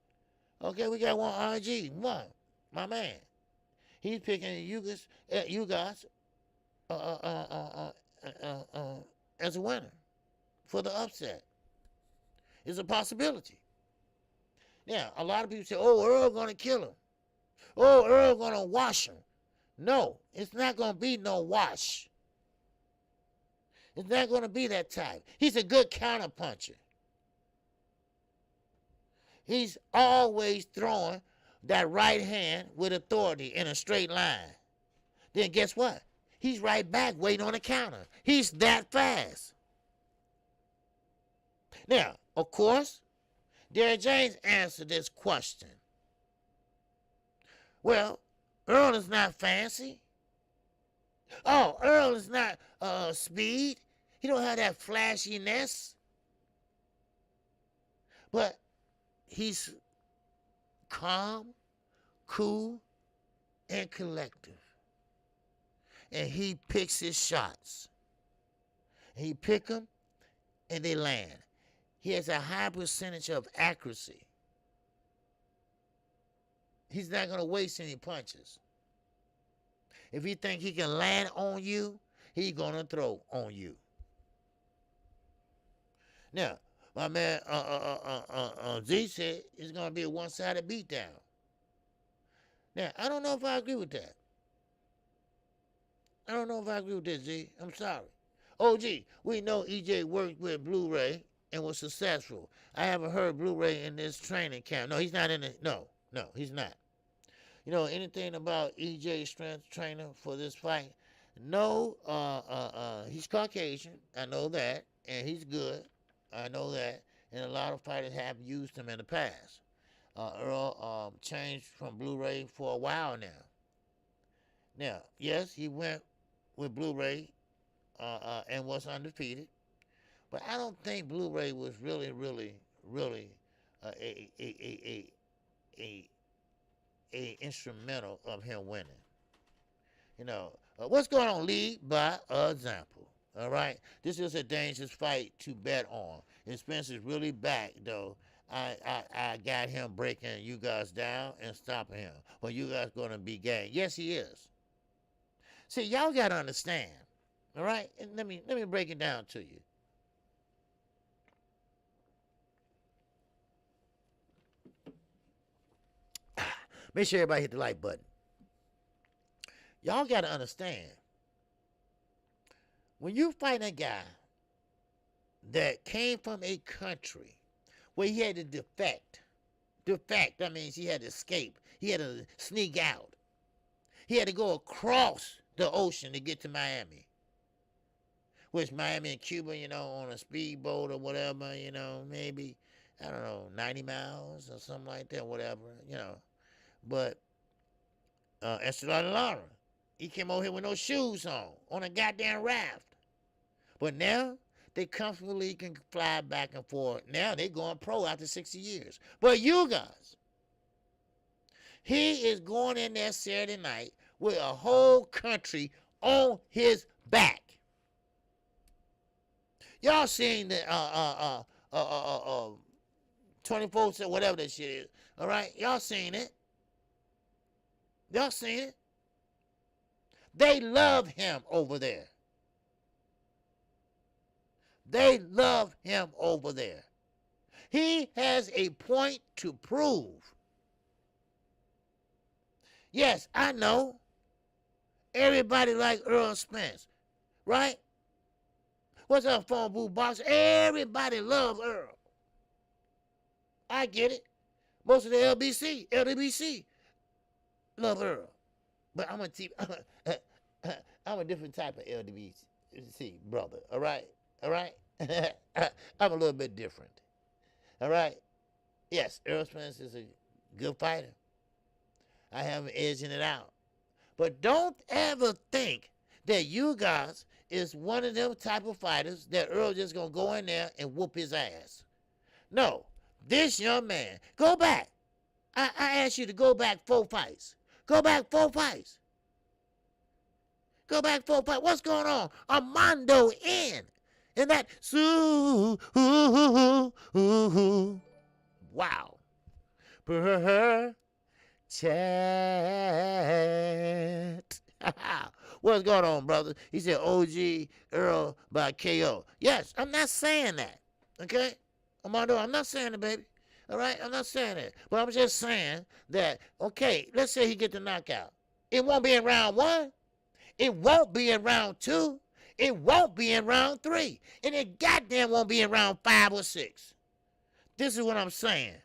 Speaker 1: Okay, we got one RG1, my man. He's picking you guys as a winner for the upset. It's a possibility. Now, a lot of people say, oh, Earl gonna kill him. Oh, Earl gonna wash him. No, it's not gonna be no wash. It's not gonna be that type. He's a good counterpuncher. He's always throwing that right hand with authority in a straight line. Then guess what? He's right back waiting on the counter. He's that fast. Now, of course, Derrick James answered this question. Well, Earl is not fancy. Oh, Earl is not speed. He don't have that flashiness. But he's calm, cool, and collective. And he picks his shots. He pick them, and they land. He has a high percentage of accuracy. He's not going to waste any punches. If he think he can land on you, he's going to throw on you. Now, my man Z said it's going to be a one-sided beatdown. Now, I don't know if I agree with that. I don't know if I agree with that, Z. I'm sorry. OG, we know EJ worked with Blu-ray and was successful. I haven't heard Blu-ray in this training camp. No, he's not in it. No, he's not. You know anything about EJ's strength trainer for this fight? No, he's Caucasian. I know that. And he's good. I know that. And a lot of fighters have used him in the past. Earl changed from Blu-ray for a while now. Now, yes, he went with Blu-ray and was undefeated. But I don't think Blu-ray was really a instrumental of him winning. What's going on? Lead by example. All right, this is a dangerous fight to bet on. If Spencer's really back, though, I got him breaking you guys down and stopping him. Well, you guys gonna be gang? Yes, he is. See, y'all gotta understand. All right, and let me break it down to you. Make sure everybody hit the like button. Y'all got to understand, when you fight a guy that came from a country where he had to defect, that means he had to escape. He had to sneak out. He had to go across the ocean to get to Miami. Which Miami and Cuba, on a speedboat or whatever, maybe, 90 miles or something like that, whatever, But Esther Lara, he came over here with no shoes on a goddamn raft. But now, they comfortably can fly back and forth. Now they going pro after 60 years. But you guys, he is going in there Saturday night with a whole country on his back. Y'all seen the 24, whatever that shit is. All right, y'all seen it. Y'all seen it? They love him over there. They love him over there. He has a point to prove. Yes, I know. Everybody like Earl Spence, right? What's up, phone booth box? Everybody love Earl. I get it. Most of the LDBC love Earl. But I'm a different type of LDBC brother, all right? All right? I'm a little bit different. All right? Yes, Earl Spence is a Good fighter. I have him edging it out. But don't ever think that you guys is one of them type of fighters that Earl just going to go in there and whoop his ass. No. This young man, go back. I asked you to go back 4 fights. Go back 4 fights. Go back 4 fights. What's going on? Armando in. And that, wow. Chat. What's going on, brother? He said OG Earl by KO. Yes, I'm not saying that. Okay? Armando, I'm not saying it, baby. All right? I'm not saying it. But I'm just saying that, okay, let's say he get the knockout. It won't be in round 1. It won't be in round 2. It won't be in round 3. And it goddamn won't be in round 5 or 6. This is what I'm saying.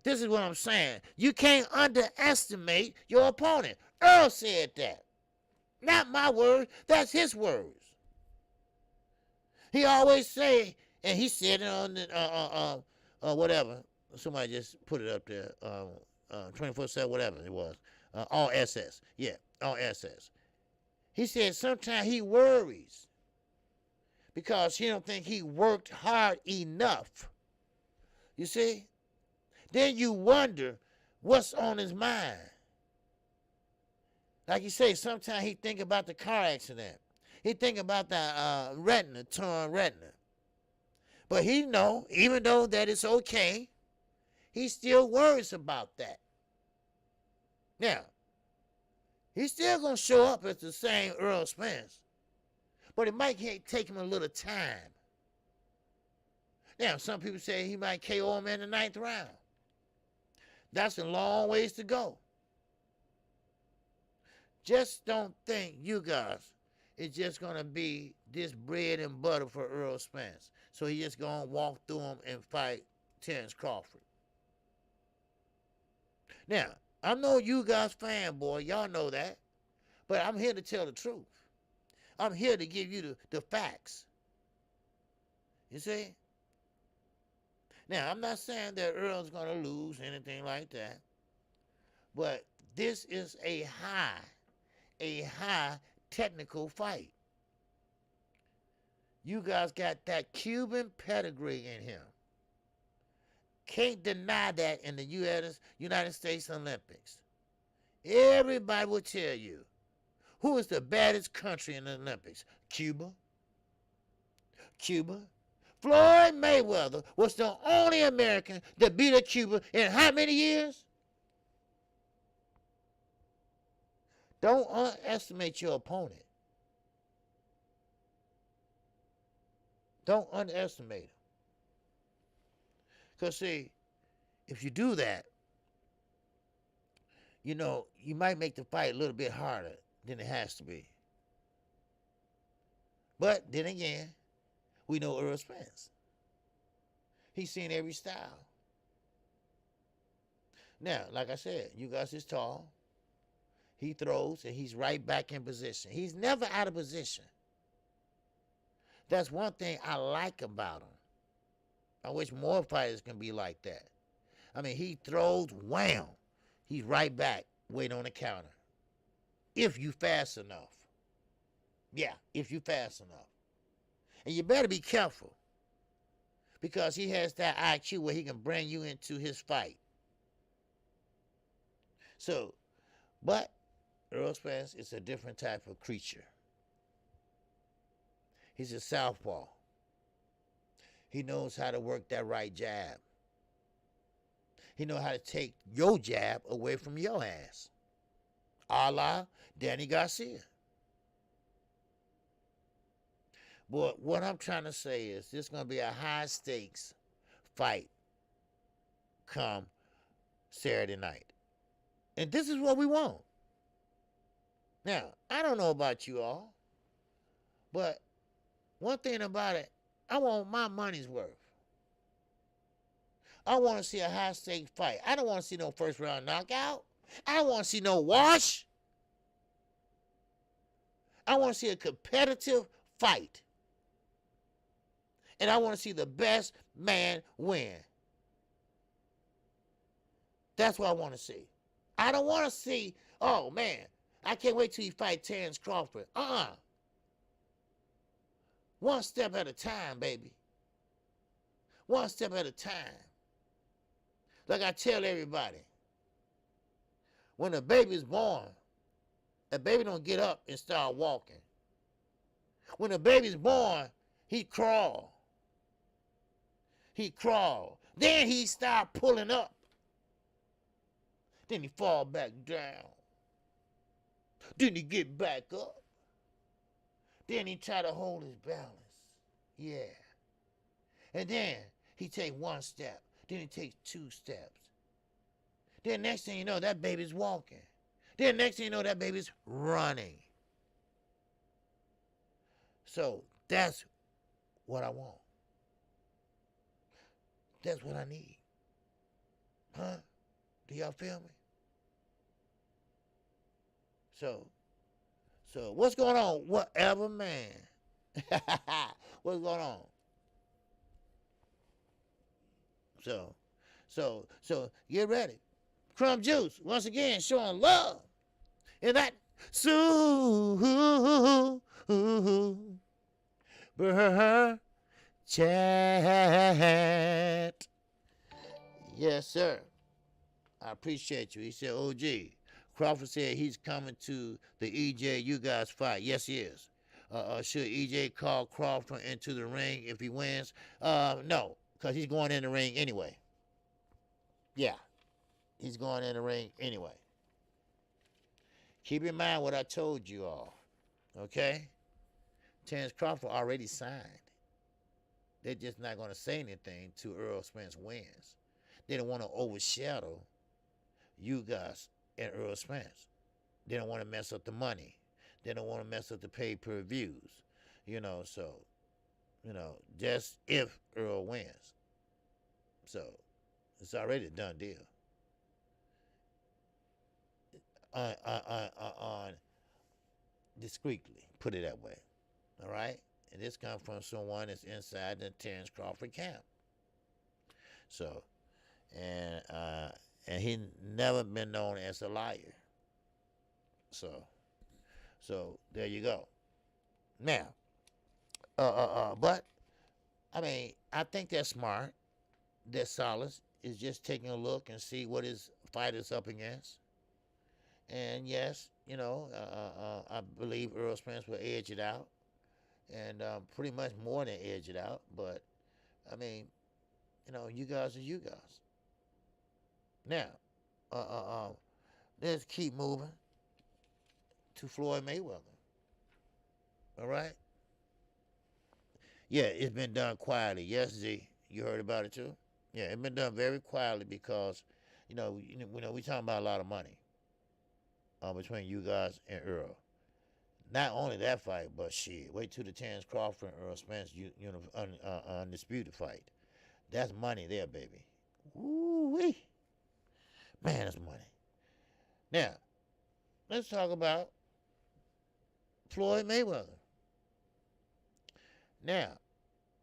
Speaker 1: This is what I'm saying. You can't underestimate your opponent. Earl said that. Not my words. That's his words. He always say, and he said it on the, whatever. Somebody just put it up there. 24/7, whatever it was. All SS. Yeah, all SS. He said sometimes he worries because he don't think he worked hard enough. You see? Then you wonder what's on his mind. Like you say, sometimes he think about the car accident. He think about the retina, torn retina. But he know, even though that it's okay, he still worries about that. Now, he's still going to show up as the same Earl Spence. But it might take him a little time. Now, some people say he might KO him in the 9th round. That's a long ways to go. Just don't think you guys it's just going to be this bread and butter for Earl Spence. So he just going to walk through him and fight Terrence Crawford. Now, I'm no you guys fanboy. Y'all know that. But I'm here to tell the truth. I'm here to give you the facts. You see? Now, I'm not saying that Earl's going to lose, anything like that. But this is a high technical fight. You guys got that Cuban pedigree in him. Can't deny that in the United States Olympics. Everybody will tell you, who is the baddest country in the Olympics? Cuba. Cuba. Floyd Mayweather was the only American that beat a Cuban in how many years? Don't underestimate your opponent. Don't underestimate him. Because, see, if you do that, you know, you might make the fight a little bit harder than it has to be. But then again, we know Earl Spence. He's seen every style. Now, like I said, you guys is tall. He throws, and he's right back in position. He's never out of position. That's one thing I like about him. I wish more fighters can be like that. I mean, he throws, wham. He's right back, waiting on the counter. If you fast enough. Yeah, if you fast enough. And you better be careful. Because he has that IQ where he can bring you into his fight. So, but Earl Spence is a different type of creature. He's a southpaw. He knows how to work that right jab. He knows how to take your jab away from your ass. A la Danny Garcia. But what I'm trying to say is this is going to be a high-stakes fight come Saturday night. And this is what we want. Now, I don't know about you all, but one thing about it, I want my money's worth. I want to see a high-stakes fight. I don't want to see no first-round knockout. I don't want to see no wash. I want to see a competitive fight. And I want to see the best man win. That's what I want to see. I don't want to see, oh, man, I can't wait till you fight Terrence Crawford. One step at a time, baby. One step at a time. Like I tell everybody, when a baby's born, a baby don't get up and start walking. When a baby's born, he crawl. He crawl. Then he start pulling up. Then he fall back down. Then he get back up. Then he try to hold his balance. Yeah. And then he take one step. Then he takes 2 steps. Then next thing you know, that baby's walking. Then next thing you know, that baby's running. So that's what I want. That's what I need. Huh? Do y'all feel me? So what's going on? Whatever, man. What's going on? So get ready. Crumb Juice, once again, showing love. And that super chat. Yes, sir. I appreciate you. He said, OG. Crawford said he's coming to the EJ you guys fight. Yes, he is. Should EJ call Crawford into the ring if he wins? No, because he's going in the ring anyway. Yeah, he's going in the ring anyway. Keep in mind what I told you all, okay? Terrence Crawford already signed. They're just not going to say anything till Earl Spence wins. They don't want to overshadow you guys and Earl Spence. They don't want to mess up the money. They don't want to mess up the pay-per-views. Just if Earl wins. So, it's already a done deal. On discreetly, put it that way. All right? And this comes from someone that's inside the Terrence Crawford camp. So, and he never been known as a liar. So there you go. Now, but I mean, I think that's smart. That Solace is just taking a look and see what his fight is up against. And yes, I believe Earl Spence will edge it out, and pretty much more than edge it out. But I mean, you guys are you guys. Now, let's keep moving to Floyd Mayweather. All right? Yeah, it's been done quietly. Yes, Z, you heard about it too? Yeah, it's been done very quietly because, we talking about a lot of money between you guys and Earl. Not only that fight, but shit, wait till the Terrence Crawford and Earl Spence undisputed fight. That's money there, baby. Woo-wee. Man, that's money. Now, let's talk about Floyd Mayweather. Now,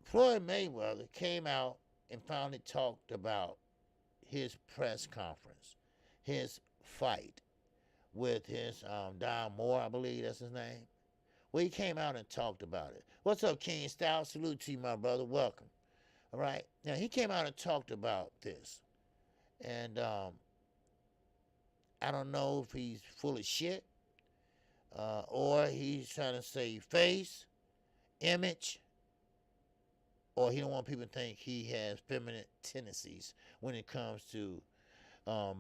Speaker 1: Floyd Mayweather came out and finally talked about his press conference, his fight with his Don Moore, I believe that's his name. Well, he came out and talked about it. What's up, King Style? Salute to you, my brother. Welcome. All right. Now, he came out and talked about this. And I don't know if he's full of shit or he's trying to save face, image, or he don't want people to think he has feminine tendencies when it comes to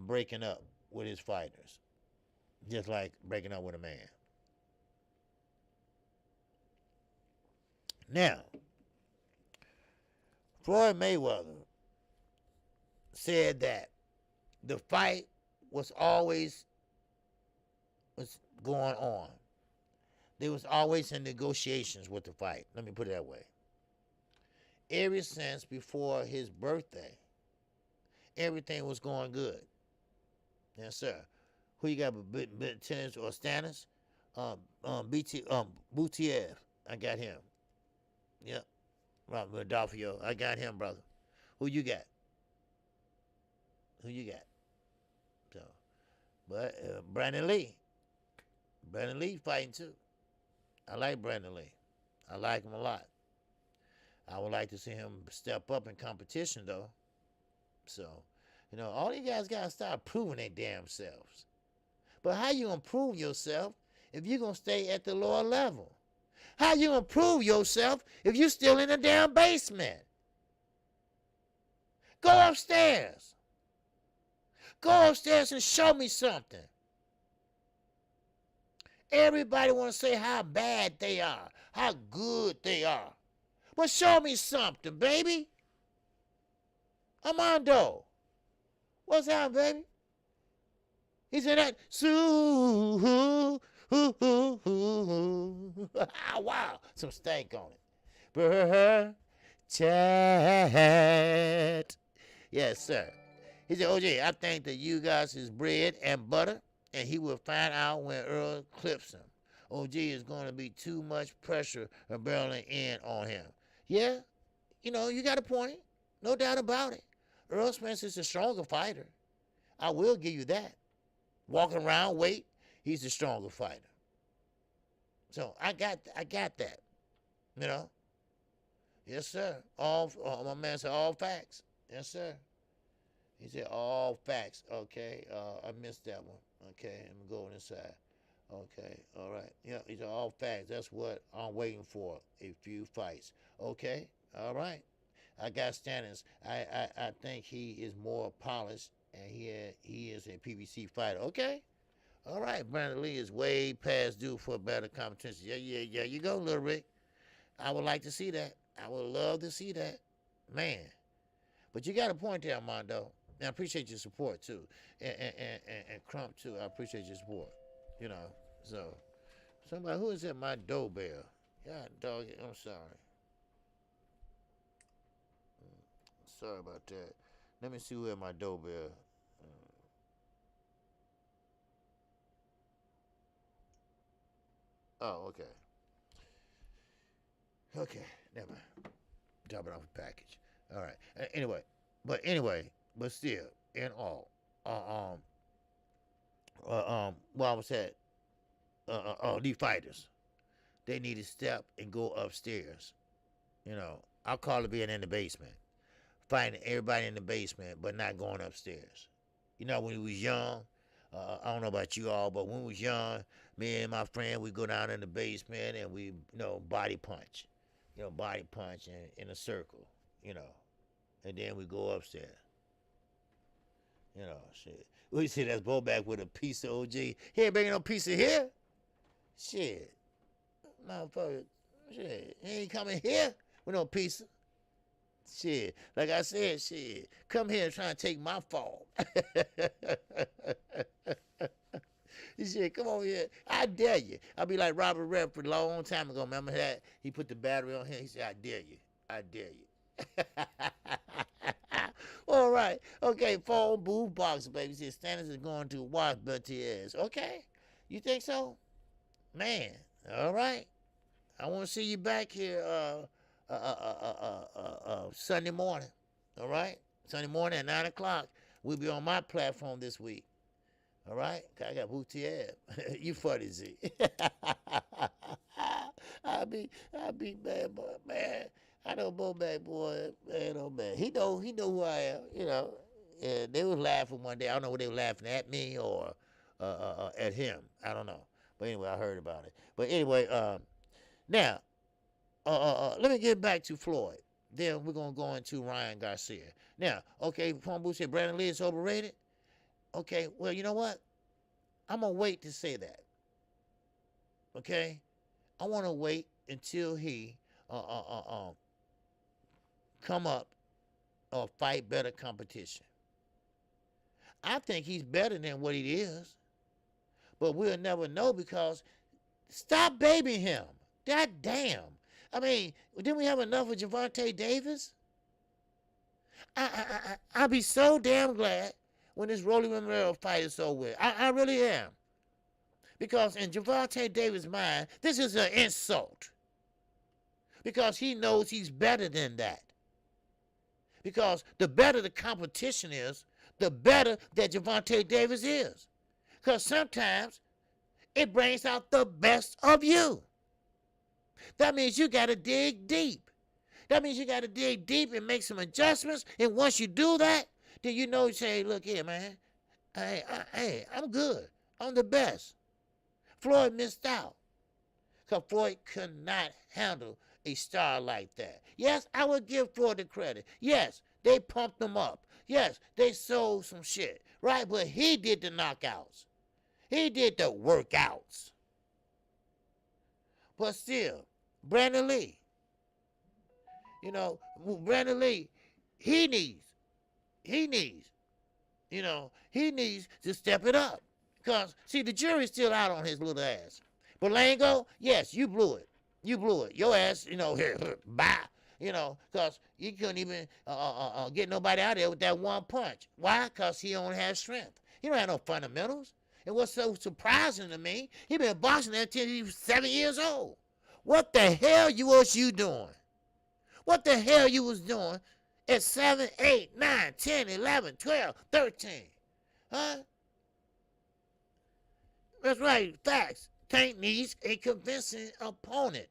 Speaker 1: breaking up with his fighters. Just like breaking up with a man. Now, Floyd Mayweather said that the fight was always going on. There was always in negotiations with the fight. Let me put it that way. Ever since before his birthday, everything was going good. Yes, sir. Who you got? Tennis or Stannis? Boutiev. I got him. Yep. Rodolfo. I got him, brother. Who you got? Who you got? But Brandon Lee fighting too. I like Brandon Lee. I like him a lot. I would like to see him step up in competition though. So, all these guys gotta start proving their damn selves. But how you gonna prove yourself if you gonna stay at the lower level? How you gonna prove yourself if you still in the damn basement? Go upstairs. Go upstairs and show me something. Everybody want to say how bad they are, how good they are. But show me something, baby. Armando. What's up, baby? He said that. Wow. Some stank on it. Chat. Yes, sir. He said, OJ, I think that you guys is bread and butter, and he will find out when Earl clips him. OG is going to be too much pressure barreling in on him. Yeah, you got a point. No doubt about it. Earl Spence is a stronger fighter. I will give you that. Walking around weight, he's a stronger fighter. So I got that. Yes, sir. My man said all facts. Yes, sir. He said all facts. Okay. I missed that one. Okay. I'm going inside. Okay. All right. Yeah, he said all facts. That's what I'm waiting for. A few fights. Okay. All right. I got standards. I think he is more polished, and he is a PBC fighter. Okay. All right. Brandon Lee is way past due for a better competition. Yeah. You go, Little Rick. I would like to see that. I would love to see that. Man. But you got a point there, Armando. And I appreciate your support, too. And Crump, too. I appreciate your support. So, somebody, who is at my doorbell? God, dog, I'm sorry. Sorry about that. Let me see who at my doorbell. Oh, okay. Okay, never mind. Drop it off a package. All right. Anyway, but still, in all, what I was at, these fighters, they need to step and go upstairs. I call it being in the basement, fighting everybody in the basement, but not going upstairs. When we was young, I don't know about you all, but when we was young, me and my friend, we go down in the basement and we, body punch. Body punch in a circle, and then we go upstairs. Shit. We see that's Boback with a piece of OG. He ain't bringing no pizza here. Shit. Motherfucker. Shit. He ain't coming here with no pizza. Shit. Like I said, shit. Come here and try and take my fall. Shit, come over here. I dare you. I'll be like Robert Redford a long time ago. Remember that? He put the battery on him. He said, I dare you. I dare you. All right. Okay, phone booth box, baby. See, Stannis is going to watch BTS. Okay. You think so? Man. All right. I want to see you back here Sunday morning. All right? Sunday morning at 9 o'clock. We'll be on my platform this week. All right? I got BTS. You funny, Z. I be bad, boy, man. I know Boback, boy, man, oh man. He know who I am, And they was laughing one day. I don't know whether they were laughing at me or at him. I don't know. But anyway, I heard about it. But anyway, now, let me get back to Floyd. Then we're gonna go into Ryan Garcia. Now, okay, Pombu said Brandon Lee is overrated. Okay, well, you know what? I'm gonna wait to say that. Okay, I want to wait until he come up or fight better competition. I think he's better than what he is, but we'll never know because stop babying him. God damn. I mean, didn't we have enough of Gervonta Davis? I'll be so damn glad when this Rolly Romero fight is over. I really am. Because in Gervonta Davis' mind, this is an insult. Because he knows he's better than that. Because the better the competition is, the better that Gervonta Davis is. Because sometimes it brings out the best of you. That means you got to dig deep. That means you got to dig deep and make some adjustments. And once you do that, then you know, you say, look here, man. Hey, I'm good. I'm the best. Floyd missed out. Because Floyd could not handle a star like that. Yes, I would give Floyd the credit. Yes, they pumped him up. Yes, they sold some shit. Right? But he did the knockouts. He did the workouts. But still, Brandon Lee, Brandon Lee, he needs, he needs to step it up. Because, see, the jury's still out on his little ass. Berlango, yes, you blew it. You blew it. Your ass, here, bye. Because you couldn't even get nobody out there with that one punch. Why? Because he don't have strength. He don't have no fundamentals. And what's so surprising to me, he been boxing until he was 7 years old. What the hell was you doing? What the hell you was doing at 7, 8, 9, 10, 11, 12, 13? Huh? That's right, facts. Tank needs a convincing opponent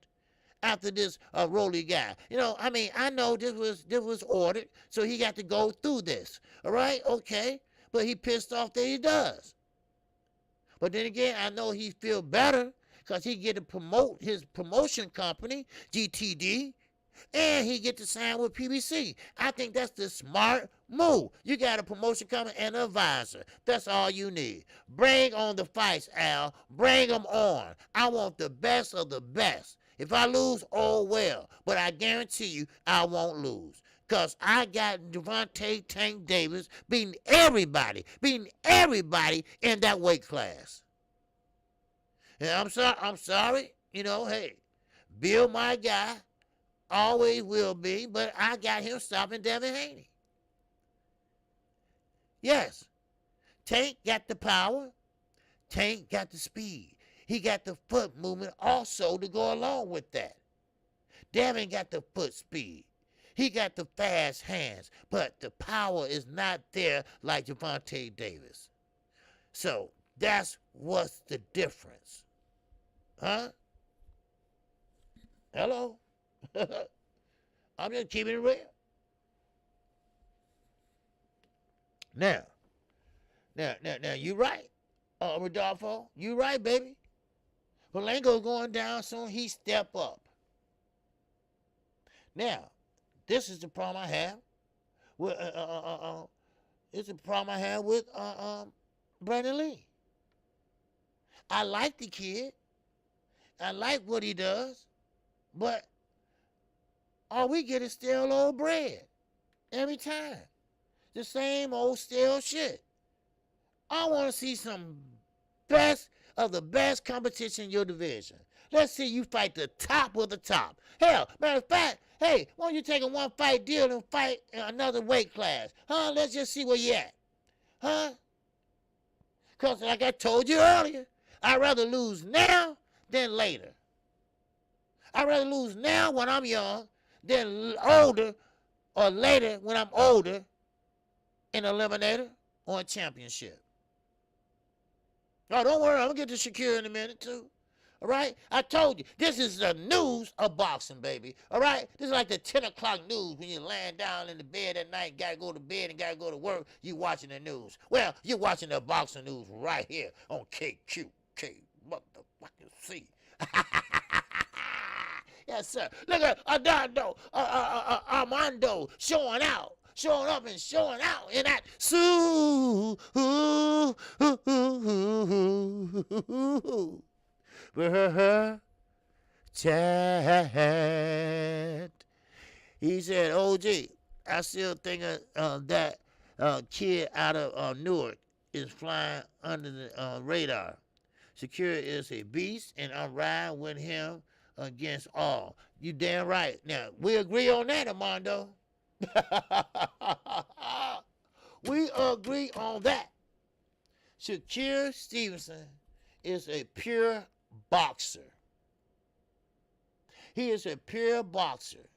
Speaker 1: after this Rolly guy. I know this was ordered, so he got to go through this. All right, okay. But he pissed off that he does. But then again, I know he feel better because he get to promote his promotion company, GTD, and he get to sign with PBC. I think that's the smart move. You got a promotion company and an advisor. That's all you need. Bring on the fights, Al. Bring them on. I want the best of the best. If I lose, oh well. But I guarantee you, I won't lose. Because I got Devontae Tank Davis beating everybody in that weight class. And I'm sorry, hey, Bill, my guy, always will be, but I got him stopping Devin Haney. Yes, Tank got the power. Tank got the speed. He got the foot movement also to go along with that. Devin got the foot speed. He got the fast hands, but the power is not there like Devontae Davis. So that's what's the difference. Huh? Hello? I'm just keeping it real. Now, you right, Rodolfo. You right, baby. Berlango's going down soon. He step up. Now, this is the problem I have with it's the problem I have with Brandon Lee. I like the kid. I like what he does, but all we get is stale old bread every time. The same old stale shit. I want to see some best of the best competition in your division. Let's see you fight the top of the top. Hell, matter of fact, hey, why don't you take a one-fight deal and fight in another weight class? Huh? Let's just see where you at. Huh? Because like I told you earlier, I'd rather lose now than later. I'd rather lose now when I'm young than older or later when I'm older in an eliminator or a championship. Oh, don't worry, I'm going to get to Shakira in a minute, too. All right? I told you, this is the news of boxing, baby. All right? This is like the 10 o'clock news when you're laying down in the bed at night, got to go to bed and got to go to work, you watching the news. Well, you're watching the boxing news right here on KQK motherfucking C. Yes, sir. Look at Armando showing up and showing out in that chat. He said, OG, I still think that kid out of Newark is flying under the radar. Shakira is a beast, and I'm riding with him against all. You damn right. Now, we agree on that, Armando. We agree on that. Shakira Stevenson is a pure boxer. He is a pure boxer.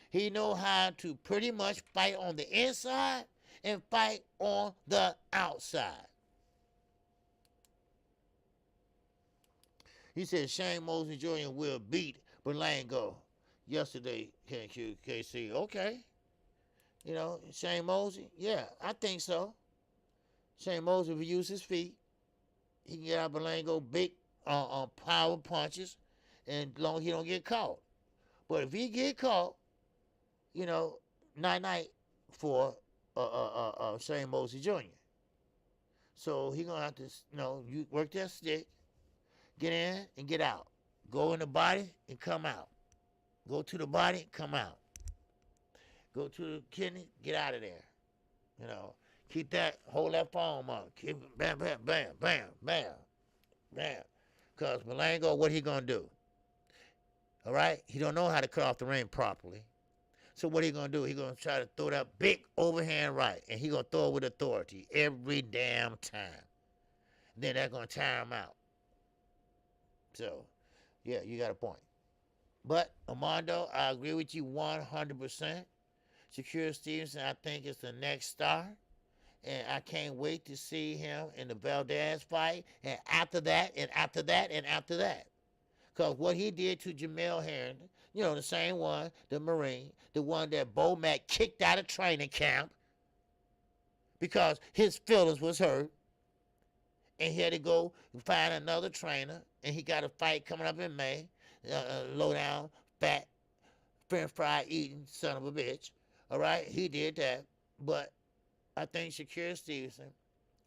Speaker 1: He knows how to pretty much fight on the inside and fight on the outside. He said Shane Mosley Jr. will beat Berlango yesterday, KQKC. Okay. You know, Shane Mosley, yeah, I think so. Shane Mosley, if he use his feet, he can get out Berlango big power punches, and as long as he don't get caught. But if he get caught, you know, night for Shane Mosley Jr. So he gonna have to, you work that stick, get in and get out. Go in the body and come out. Go to the body, come out. Go to the kidney, get out of there. You know, keep that, hold that palm up. Keep it, bam, bam, bam, bam, bam, bam. Because Berlango, what he gonna do? All right? He don't know how to cut off the ring properly. So what he gonna do? He gonna try to throw that big overhand right, and he gonna throw it with authority every damn time. Then that's gonna tire him out. So, yeah, you got a point. But Armando, I agree with you 100%. Shakur Stevenson, I think, is the next star. And I can't wait to see him in the Valdez fight. And after that, and after that, and after that. Because what he did to Jamel Harrington, the same one, the Marine, the one that Bo Mack kicked out of training camp because his feelings was hurt. And he had to go find another trainer. And he got a fight coming up in May. Low down, fat, french fry eating son of a bitch. All right, he did that. But I think Shakur Stevenson,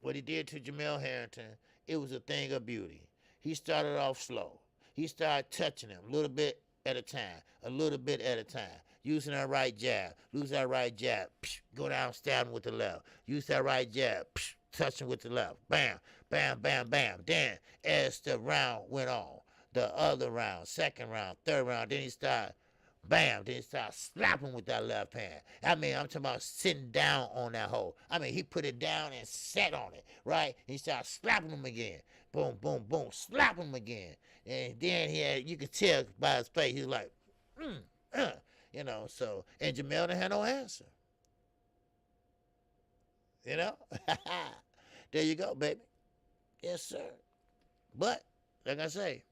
Speaker 1: what he did to Jamel Harrington, it was a thing of beauty. He started off slow. He started touching him a little bit at a time, a little bit at a time. Using that right jab, lose that right jab, psh, go down, stab him with the left. Use that right jab, psh, touch him with the left. Bam, bam, bam, bam. Then, as the round went on, the other round, second round, third round, then he started, bam, then he started slapping with that left hand. I mean, I'm talking about sitting down on that hole. I mean, he put it down and sat on it, right? And he started slapping him again. Boom, boom, boom, slap him again. And then you could tell by his face, he was like, so, and Jamel didn't have no answer. There you go, baby. Yes, sir. But, like I say,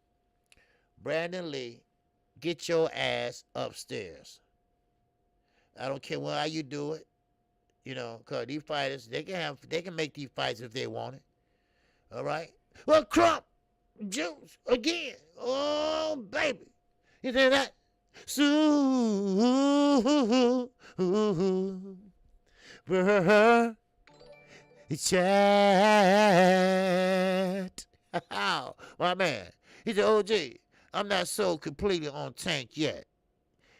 Speaker 1: Brandon Lee, get your ass upstairs. I don't care how you do it, because these fighters, they can make these fights if they want it. All right? Well, Crump, Juice, again. Oh, baby. You say that? Chat. My man. He said, OG, I'm not so completely on Tank yet.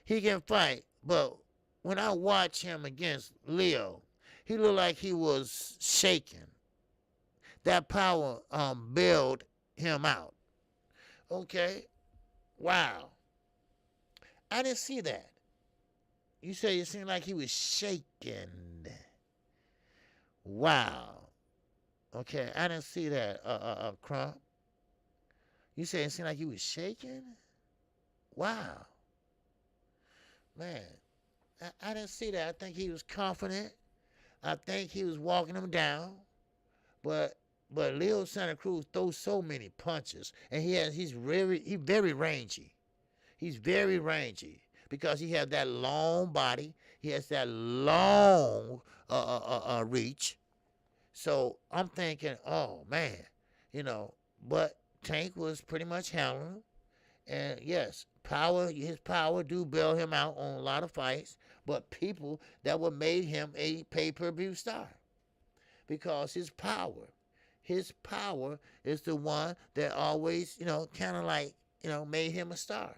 Speaker 1: He can fight, but when I watch him against Leo, he looked like he was shaking. That power bailed him out. Okay. Wow. I didn't see that. You say it seemed like he was shaking. Wow. Okay, I didn't see that, Crump. You say it seemed like he was shaking? Wow. Man, I didn't see that. I think he was confident. I think he was walking him down. But Leo Santa Cruz throws so many punches, and he's very rangy. He's very rangy because he has that long body. He has that long reach. So I'm thinking, oh man, but Tank was pretty much handling him. And yes, his power do bail him out on a lot of fights, but people that would made him a pay-per-view star. Because his power is the one that always, kind of like, made him a star.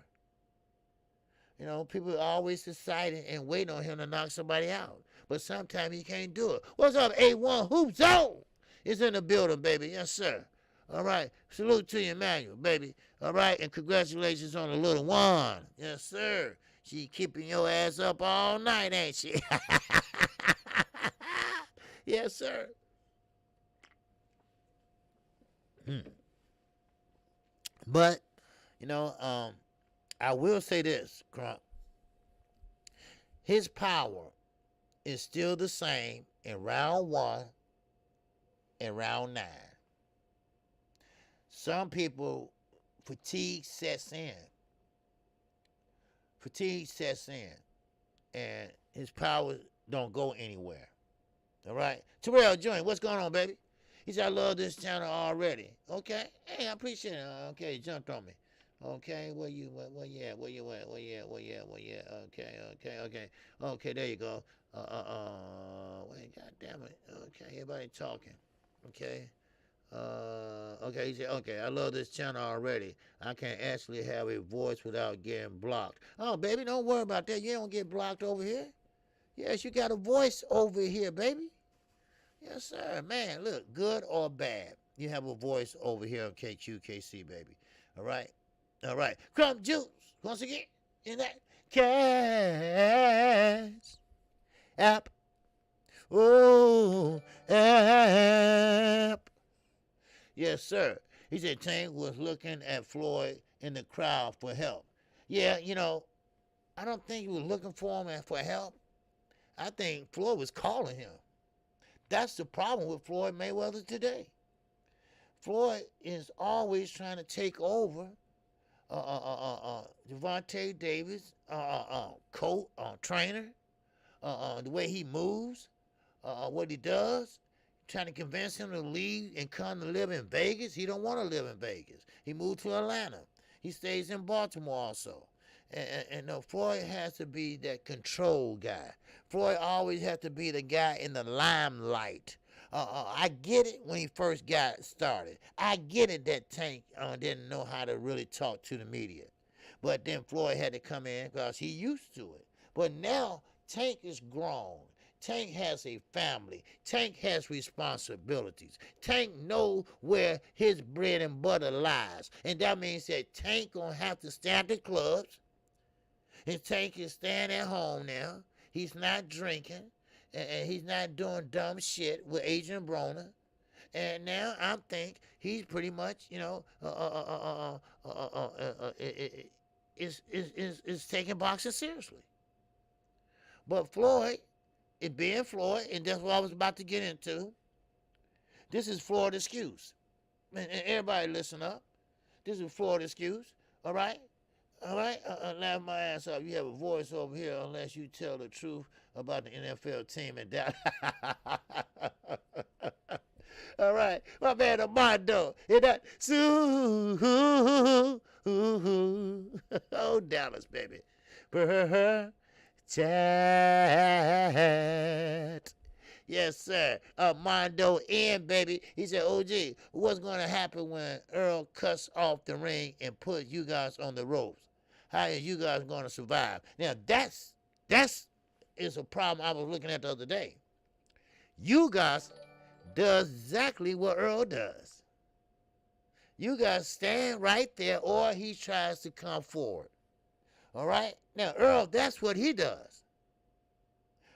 Speaker 1: People always deciding and waiting on him to knock somebody out. But sometimes he can't do it. What's up, A1 Hoop Zone? It's in the building, baby. Yes, sir. All right. Salute to you, Emmanuel, baby. All right. And congratulations on the little one. Yes, sir. She keeping your ass up all night, ain't she? Yes, sir. But, I will say this, Crump. His power is still the same in round 1 and round 9. Some people fatigue sets in. Fatigue sets in, and his powers don't go anywhere. All right? Terrell Joint, what's going on, baby? He said, I love this channel already. Okay. Hey, I appreciate it. Okay, he jumped on me. Okay, where you at? Okay, there you go. Wait, God damn it. Okay, everybody talking. Okay. Okay, he said, okay, I love this channel already. I can actually have a voice without getting blocked. Oh, baby, don't worry about that. You don't get blocked over here. Yes, you got a voice over here, baby. Yes, sir. Man, look, good or bad, you have a voice over here on KQKC, baby. All right? All right. Crumb Juice, once again, in that cash app. Oh, app. Yes, sir. He said Tank was looking at Floyd in the crowd for help. Yeah, you know, I don't think he was looking for him for help. I think Floyd was calling him. That's the problem with Floyd Mayweather today. Floyd is always trying to take over Devontae Davis, coach, trainer, the way he moves, what he does, trying to convince him to leave and come to live in Vegas. He don't want to live in Vegas. He moved to Atlanta. He stays in Baltimore also. And Floyd has to be that control guy. Floyd always has to be the guy in the limelight. I get it when he first got started. I get it that Tank didn't know how to really talk to the media. But then Floyd had to come in because he used to it. But now Tank is grown. Tank has a family. Tank has responsibilities. Tank knows where his bread and butter lies. And that means that Tank gonna have to stay at the clubs. And Tank is staying at home now. He's not drinking. And he's not doing dumb shit with Agent Broner. And now I think he's pretty much, you know, is taking boxing seriously. But Floyd, it being Floyd, and that's what I was about to get into, this is Floyd's excuse. And everybody listen up. This is Floyd's excuse, all right? All right? Laugh my ass off. You have a voice over here unless you tell the truth about the NFL team and that. All right. My man Armando. Is that oh, Dallas, baby. Chat. Yes, sir. Armando in, baby. He said, OG, what's going to happen when Earl cuts off the ring and puts you guys on the ropes? How are you guys going to survive? Now, that's is a problem I was looking at the other day. You guys does exactly what Earl does. You guys stand right there or he tries to come forward. All right? Now, Earl, that's what he does.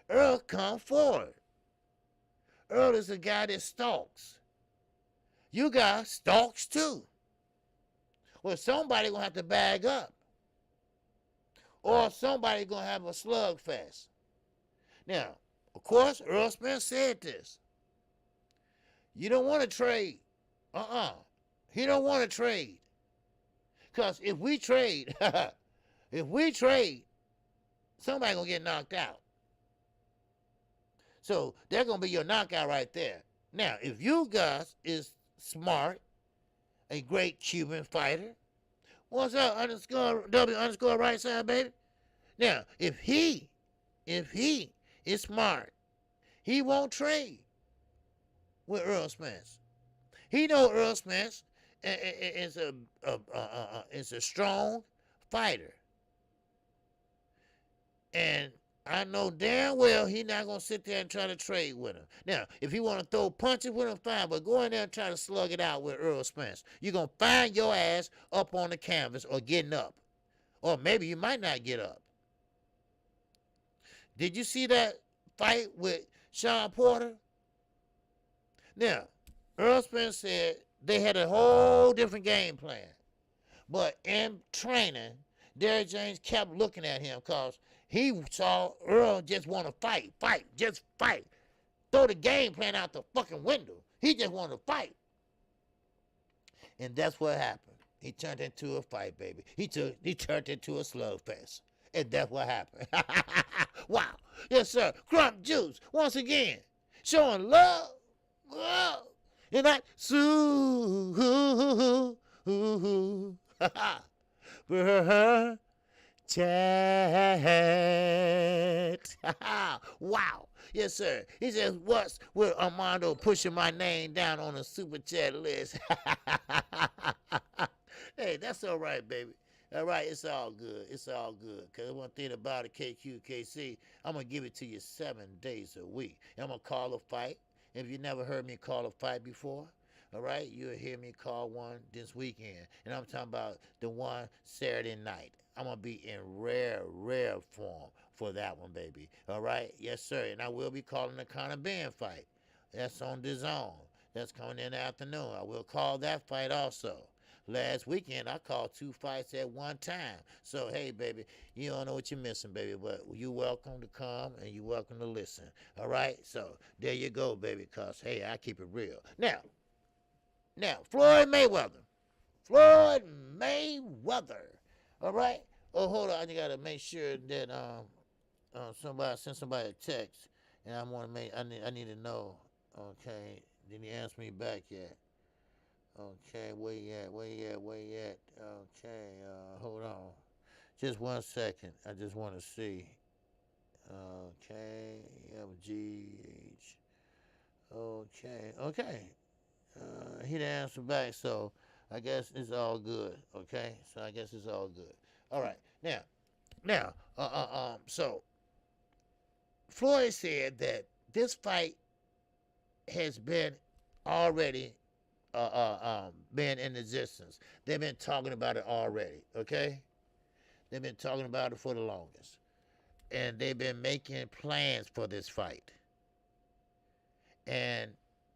Speaker 1: Earl come forward. Earl is a guy that stalks. You guys stalks too. Well, somebody going to have to bag up. Or somebody going to have a slugfest. Now, of course, Earl Spence said this. You don't want to trade. He don't want to trade. Because if we trade, somebody going to get knocked out. So that's going to be your knockout right there. Now, if you guys is smart, a great Cuban fighter, what's up, _W_ right side, baby? Now, if he is smart, he won't trade with Earl Spence. He know Earl Spence is a strong fighter. And I know damn well he not going to sit there and try to trade with him. Now, if he want to throw punches with him, fine, but go in there and try to slug it out with Earl Spence. You're going to find your ass up on the canvas or getting up. Or maybe you might not get up. Did you see that fight with Sean Porter? Now, Earl Spence said they had a whole different game plan. But in training, Derrick James kept looking at him because he saw Earl just want to fight. Just fight. Throw the game plan out the fucking window. He just wanted to fight. And that's what happened. He turned into a fight, baby. He turned into a slugfest. And that's what happened. Wow. Yes, sir. Crump Juice, once again, showing love. Love. And that Sue. Chat. Wow. Yes, sir. He says, what's with Armando pushing my name down on the super chat list? Hey, that's all right, baby. All right, it's all good. It's all good. Because one thing about it, KQKC, I'm going to give it to you 7 days a week. And I'm going to call a fight. If you never heard me call a fight before, all right, you'll hear me call one this weekend. And I'm talking about the one Saturday night. I'm going to be in rare form for that one, baby. All right? Yes, sir. And I will be calling the Conor Benn fight. That's on the zone. That's coming in the afternoon. I will call that fight also. Last weekend, I called 2 fights at one time. So, hey, baby, you don't know what you're missing, baby, but you're welcome to come and you're welcome to listen. All right? So, there you go, baby, because, hey, I keep it real. Now, Floyd Mayweather. Floyd Mayweather. All right? Oh, hold on. I got to make sure that somebody send somebody a text, and I want to make. I need to know. Okay, didn't he answer me back yet? Okay, where you at? Okay, hold on. Just 1 second. I just want to see. Okay, FGH. Okay. He didn't answer back, so I guess it's all good. Okay, so I guess it's all good. All right, now, so Floyd said that this fight has been already been in existence. They've been talking about it already. Okay, they've been talking about it for the longest, and they've been making plans for this fight. And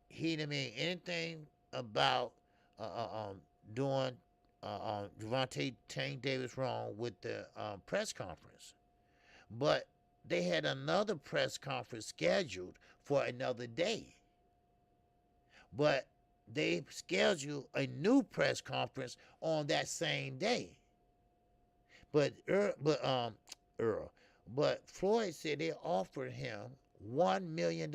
Speaker 1: he didn't mean anything about doing Gervonta Tank Davis wrong with the press conference. But they had another press conference scheduled for another day. But they scheduled a new press conference on that same day. But Floyd said they offered him $1 million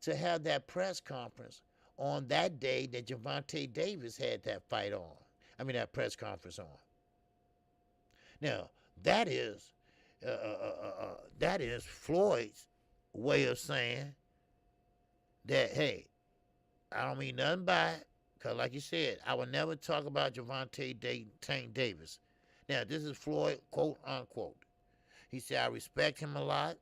Speaker 1: to have that press conference on that day that Gervonta Davis had that fight on. I mean, that press conference on. Now, that is Floyd's way of saying that, hey, I don't mean nothing by it, because like you said, I would never talk about Gervonta Tank Davis. Now, this is Floyd, quote, unquote. He said, I respect him a lot.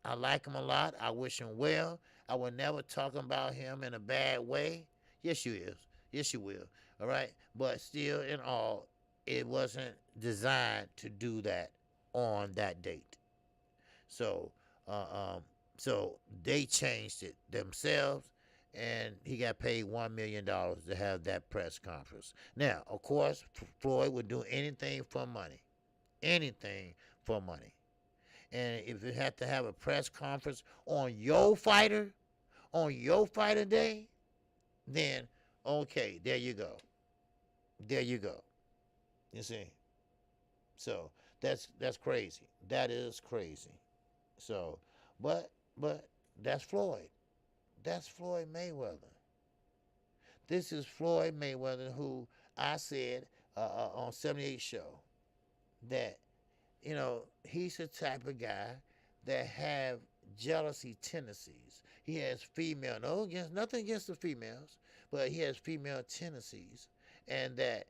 Speaker 1: I like him a lot. I wish him well. I will never talk about him in a bad way. Yes, you is. Yes, you will. All right? But still, in all, it wasn't designed to do that on that date. So, so they changed it themselves, and he got paid $1 million to have that press conference. Now, of course, Floyd would do anything for money. Anything for money. And if you have to have a press conference on your fighter day, then okay, there you go. There you go. You see? So that's crazy. That is crazy. So, but that's Floyd. That's Floyd Mayweather. This is Floyd Mayweather, who I said on 78 show that, you know, he's the type of guy that have jealousy tendencies. He has female, nothing against the females, but he has female tendencies. And that,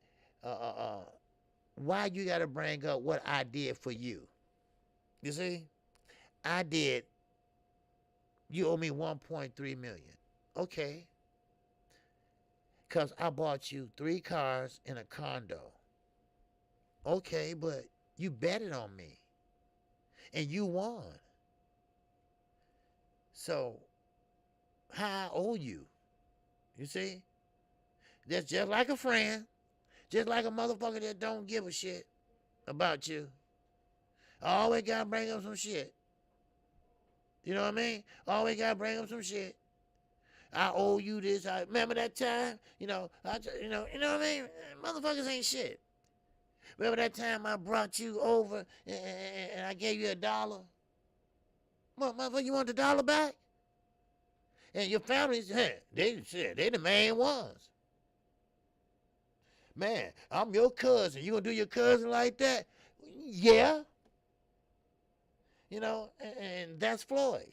Speaker 1: why you got to bring up what I did for you? You see? You owe me $1.3 million. Okay. Because I bought you 3 cars and a condo. Okay, but you betted on me. And you won. So, how I owe you? You see? That's just like a friend. Just like a motherfucker that don't give a shit about you. I always gotta bring up some shit. You know what I mean? Always gotta bring up some shit. I owe you this. I remember that time. You know what I mean? Motherfuckers ain't shit. Remember that time I brought you over and I gave you $1? Motherfucker, you want the dollar back? And your families, hey, they the main ones. Man, I'm your cousin. You gonna do your cousin like that? Yeah. And that's Floyd.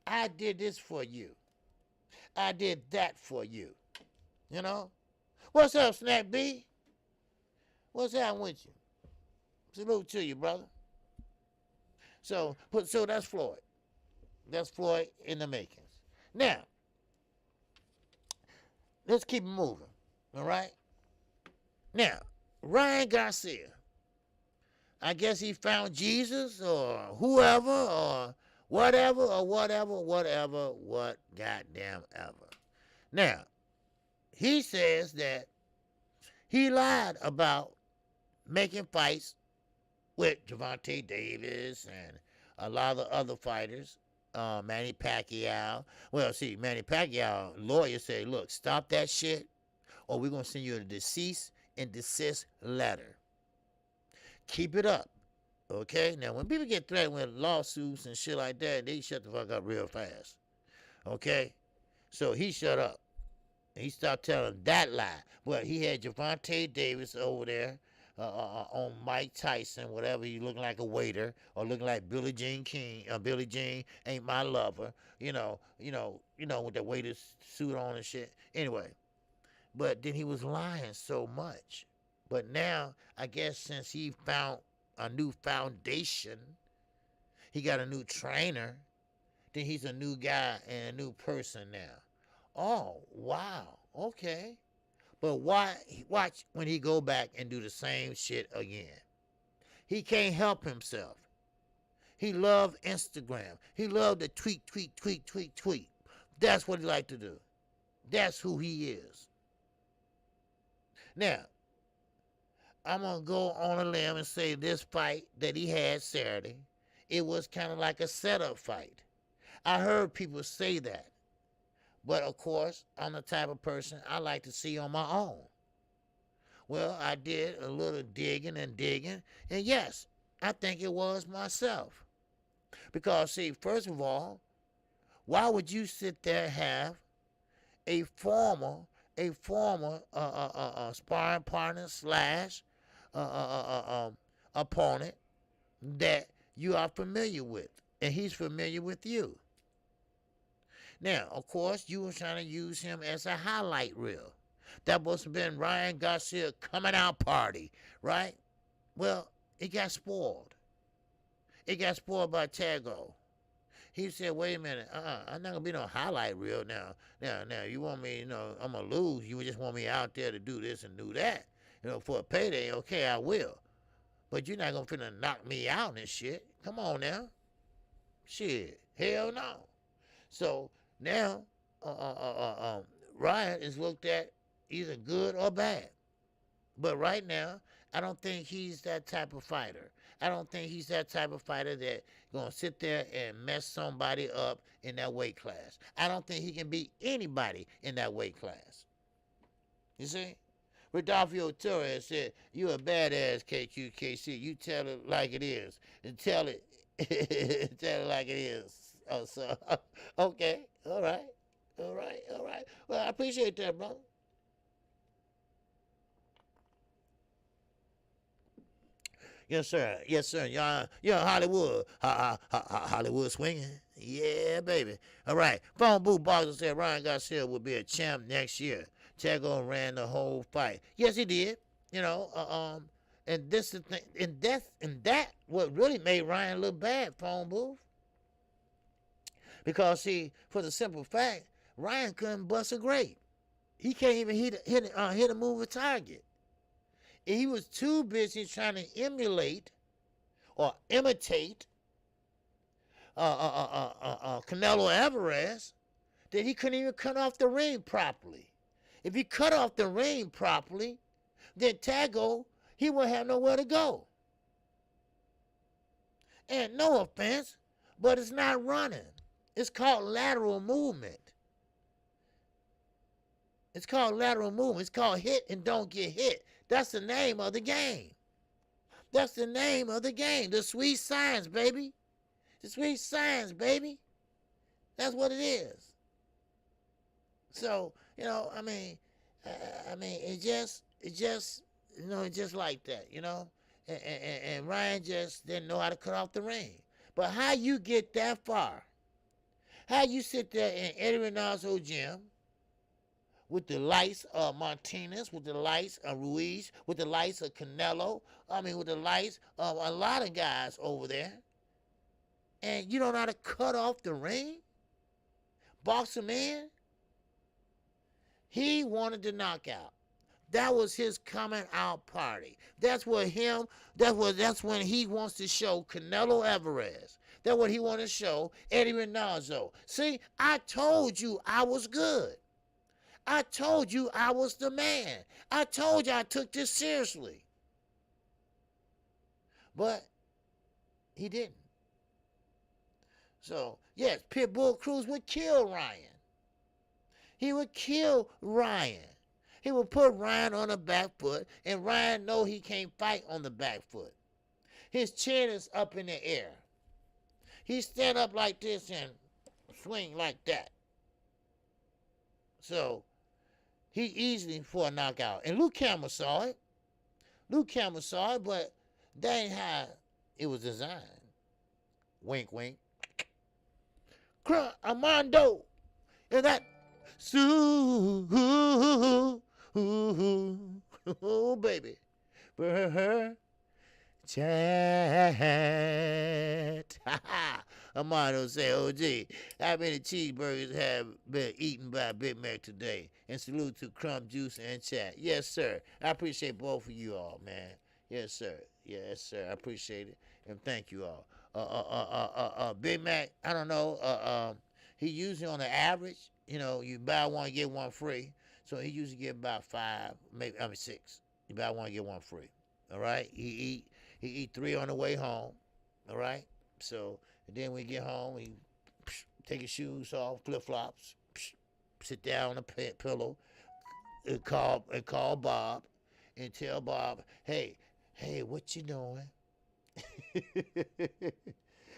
Speaker 1: I did this for you. I did that for you. What's up, Snack B? What's happening with you? Salute to you, brother. So that's Floyd. That's Floyd in the makings. Now, let's keep it moving. All right? Now, Ryan Garcia. I guess he found Jesus or whoever or whatever, what goddamn ever. Now, he says that he lied about making fights with Gervonta Davis and a lot of the other fighters, Manny Pacquiao. Well, see, Manny Pacquiao lawyer said, look, stop that shit or we're going to send you a cease and desist letter. Keep it up. Okay? Now, when people get threatened with lawsuits and shit like that, they shut the fuck up real fast. Okay? So he shut up. He stopped telling that lie. Well, he had Gervonta Davis over there on Mike Tyson, whatever. He looking like a waiter or looking like Billie Jean King. Billie Jean ain't my lover. With the waiter's suit on and shit. Anyway, but then he was lying so much. But now, I guess since he found a new foundation, he got a new trainer, then he's a new guy and a new person now. Oh, wow. Okay. But watch when he go back and do the same shit again. He can't help himself. He loved Instagram. He loved to tweet. That's what he like to do. That's who he is. Now, I'm going to go on a limb and say this fight that he had Saturday, it was kind of like a setup fight. I heard people say that. But, of course, I'm the type of person I like to see on my own. Well, I did a little digging, and yes, I think it was myself. Because, see, first of all, why would you sit there and have a former sparring partner / opponent that you are familiar with, and he's familiar with you? Now, of course, you were trying to use him as a highlight reel. That must have been Ryan Garcia coming out party, right? Well, it got spoiled. It got spoiled by Tago. He said, wait a minute, I'm not going to be no highlight reel now. Now, you want me, I'm going to lose. You just want me out there to do this and do that. For a payday, okay, I will. But you're not going to finna knock me out and shit. Come on now. Shit, hell no. So, now, Ryan is looked at either good or bad. But right now, I don't think he's that type of fighter. I don't think he's that type of fighter that going to sit there and mess somebody up in that weight class. I don't think he can beat anybody in that weight class. You see? Rodolfo Torres said, you a badass, KQKC. You tell it like it is. And tell it, tell it like it is. Oh, so, okay. All right. Well, I appreciate that, brother. Yes, sir. You're Hollywood. Hollywood swinging. Yeah, baby. All right. Phone booth boxer said Ryan Garcia will be a champ next year. Tago ran the whole fight. Yes, he did. And this is the thing. And that what really made Ryan look bad, phone booth. Because, see, for the simple fact, Ryan couldn't bust a grape. He can't even hit a moving target. He was too busy trying to emulate or imitate Canelo Alvarez that he couldn't even cut off the ring properly. If he cut off the ring properly, then Tago, he wouldn't have nowhere to go. And no offense, but it's not running. It's called lateral movement. It's called lateral movement. It's called hit and don't get hit. That's the name of the game. That's the name of the game. The sweet science, baby. The sweet science, baby. That's what it is. So, it just, it's just like that, And Ryan just didn't know how to cut off the ring. But how you get that far? How you sit there in Eddie Reynoso gym with the lights of Martinez, with the lights of Ruiz, with the lights of Canelo, with the lights of a lot of guys over there, and you don't know how to cut off the ring? Box him in? He wanted the knockout. That was his coming out party. That's when he wants to show Canelo Alvarez. That's what he wants to show Eddie Reynoso. See, I told you I was good. I told you I was the man. I told you I took this seriously. But he didn't. So, yes, Pitbull Cruz would kill Ryan. He would kill Ryan. He would put Ryan on the back foot, and Ryan know he can't fight on the back foot. His chin is up in the air. He stand up like this and swing like that. So, he easily for a knockout. And Luke Campbell saw it. Luke Campbell saw it, but that ain't how it was designed. Wink, wink. Armando. And that... Oh, baby. For her chat. Armando say, OG, how many cheeseburgers have been eaten by Big Mac today? And salute to Crumb Juice and chat. Yes, sir. I appreciate both of you all, man. Yes, sir. Yes, sir. I appreciate it. And thank you all. Big Mac, I don't know. He usually on the average, you buy one, get one free. So he usually get about 5, maybe 6. You buy one, get one free. All right? He eat 3 on the way home. All right? So, and then when we get home, he take his shoes off, flip-flops, sit down on the pillow, and call Bob, and tell Bob, hey, what you doing?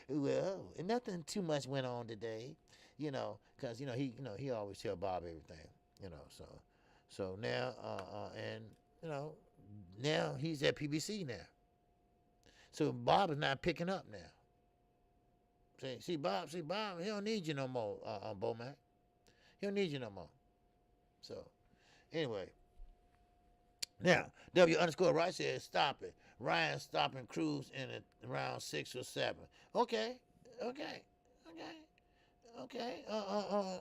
Speaker 1: Well, nothing too much went on today, because he always tell Bob everything, so now now he's at PBC now, so Bob is not picking up now. See Bob, he don't need you no more, Bomac. He don't need you no more. So anyway, now W_Right says stop it. Ryan stopping Cruz in around 6 or 7. Okay.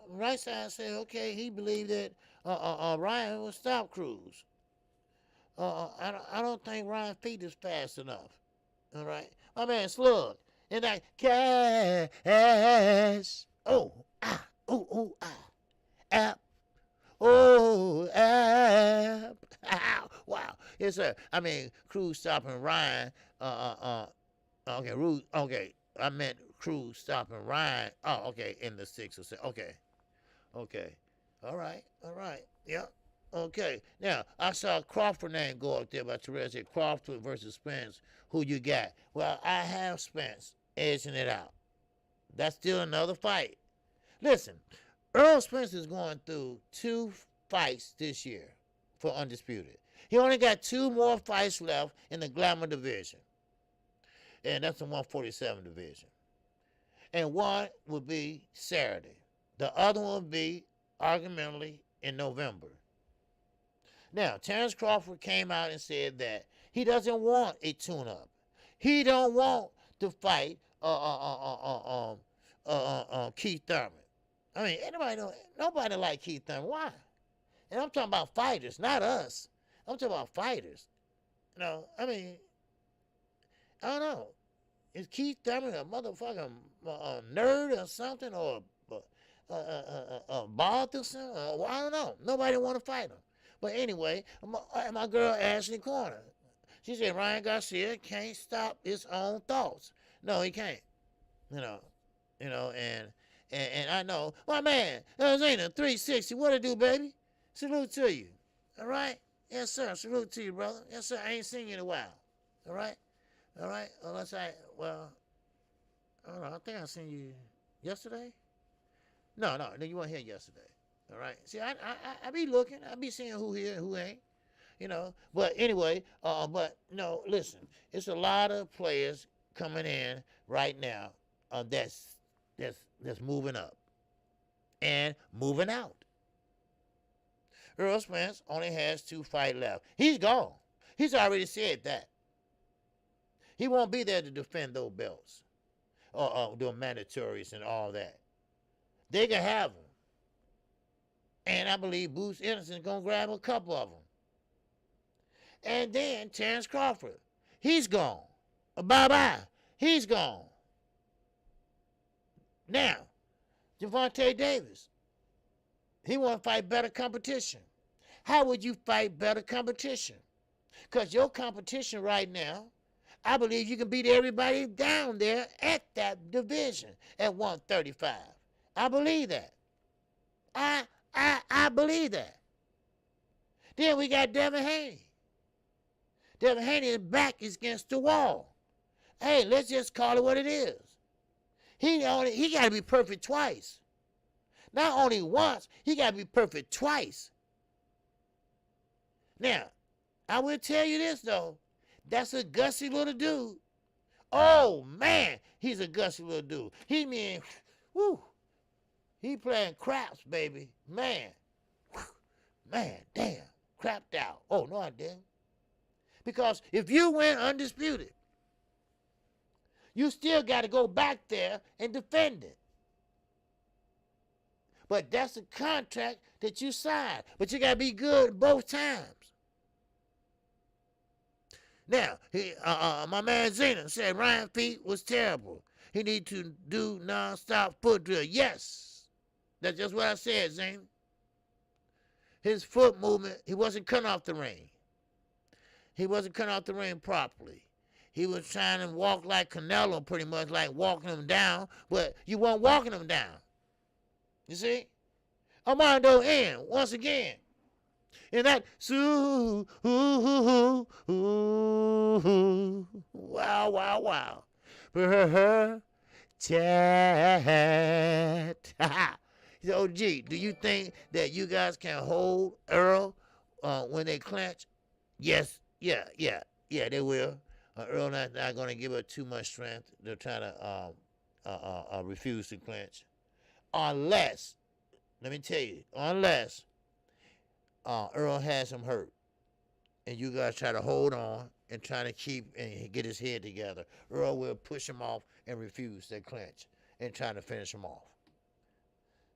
Speaker 1: Right side said, okay, he believed that Ryan would stop Cruz. I don't think Ryan's feet is fast enough. All right. My man Slug. And that cash. App. App. Wow. Yes, sir. Cruz stopping Ryan. Okay. I meant Cruz stopping Ryan. Oh, okay. In the 6 or 7. Okay. All right. Yeah. Okay. Now, I saw Crawford name go up there by Terrere. Said Crawford versus Spence. Who you got? Well, I have Spence edging it out. That's still another fight. Listen, Earl Spence is going through 2 fights this year for Undisputed. He only got 2 more fights left in the Glamour division. And that's the 147 division. And one would be Saturday. The other one would be, argumentally, in November. Now, Terrence Crawford came out and said that he doesn't want a tune-up. He don't want to fight Keith Thurman. Nobody like Keith Thurman. Why? And I'm talking about fighters, not us. I'm talking about fighters. I don't know. Is Keith Thurman a motherfucking nerd or something, or a bald or something? Well, I don't know. Nobody want to fight him. But anyway, my girl Ashley Conor, she said Ryan Garcia can't stop his own thoughts. No, he can't. And I know, my man, this ain't a 360. What it do, baby? Salute to you. All right? Yes, sir. Salute to you, brother. Yes, sir. I ain't seen you in a while. All right? All right? Unless I don't know. I think I seen you yesterday. No, you weren't here yesterday. All right? See, I be looking. I be seeing who here and who ain't. But anyway, but no, listen. It's a lot of players coming in right now that's moving up and moving out. Earl Spence only has 2 fights left. He's gone. He's already said that. He won't be there to defend those belts or the mandatories and all that. They can have them. And I believe Bruce Anderson's going to grab a couple of them. And then Terrence Crawford. He's gone. Bye-bye. He's gone. Now, Gervonta Davis. He want to fight better competition. How would you fight better competition? Because your competition right now, I believe you can beat everybody down there at that division at 135. I believe that. I believe that. Then we got Devin Haney. Devin Haney's back is against the wall. Hey, let's just call it what it is. He got to be perfect twice. Not only once, he got to be perfect twice. Now, I will tell you this, though. That's a gutsy little dude. Oh, man, he's a gutsy little dude. He playing craps, baby. Man, damn, crapped out. Oh, no, I didn't. Because if you win undisputed, you still got to go back there and defend it. But that's a contract that you signed. But you got to be good both times. Now, my man Zena said Ryan Feet was terrible. He need to do nonstop foot drill. Yes, that's just what I said, Zena. His foot movement, he wasn't cutting off the ring. He wasn't cutting off the ring properly. He was trying to walk like Canelo, pretty much like walking him down, but you weren't walking him down. You see? Armando N, once again. And that, wow. Chat. He said, oh, gee, do you think that you guys can hold Earl when they clinch? Yes, yeah, they will. Earl not going to give her too much strength. They're trying to refuse to clinch. Unless, let me tell you, unless Earl has him hurt and you guys try to hold on and try to keep and get his head together, Earl will push him off and refuse to clinch and try to finish him off.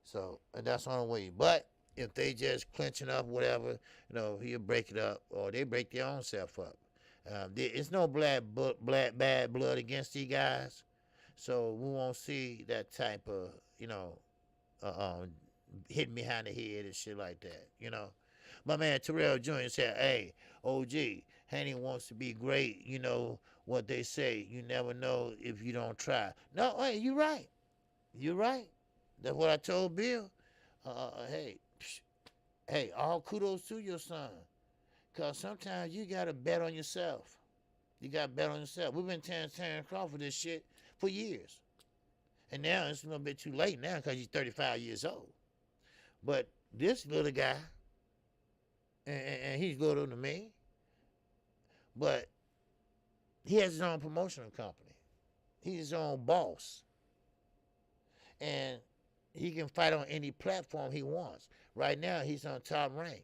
Speaker 1: So, and that's the only way. But if they just clinching up, whatever, he'll break it up or they break their own self up. It's no bad blood against these guys. So we won't see that type of, hitting behind the head and shit like that, My man Terrell Jr. said, hey, OG, Haney wants to be great. You know what they say. You never know if you don't try. No, hey, you're right. You're right. That's what I told Bill. Hey, all kudos to your son. Because sometimes you got to bet on yourself. You got to bet on yourself. We've been telling Terrence Crawford this shit for years. And now it's a little bit too late now because he's 35 years old. But this little guy, and he's little to me, but he has his own promotional company. He's his own boss. And he can fight on any platform he wants. Right now, he's on Top Rank.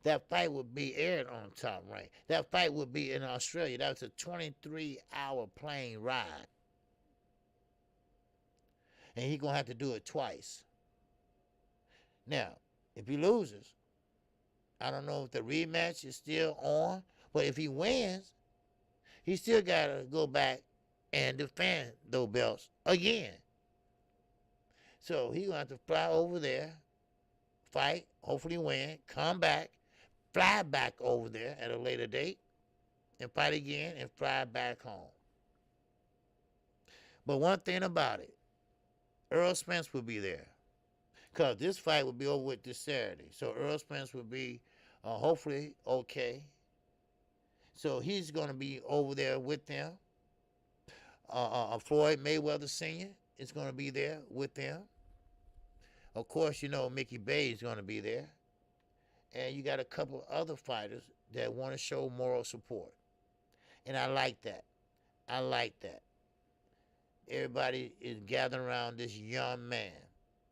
Speaker 1: That fight would be aired on Top Rank. That fight would be in Australia. That was a 23-hour plane ride. And he's going to have to do it twice. Now, if he loses, I don't know if the rematch is still on, but if he wins, he still got to go back and defend those belts again. So he's going to have to fly over there, fight, hopefully win, come back, fly back over there at a later date, and fight again and fly back home. But one thing about it, Earl Spence will be there. because this fight will be over with this Saturday. So Earl Spence will be hopefully okay. So he's going to be over there with them. Floyd Mayweather Sr. is going to be there with them. Of course, you know Mickey Bay is going to be there. And you got a couple of other fighters that want to show moral support. And I like that. I like that. Everybody is gathering around this young man.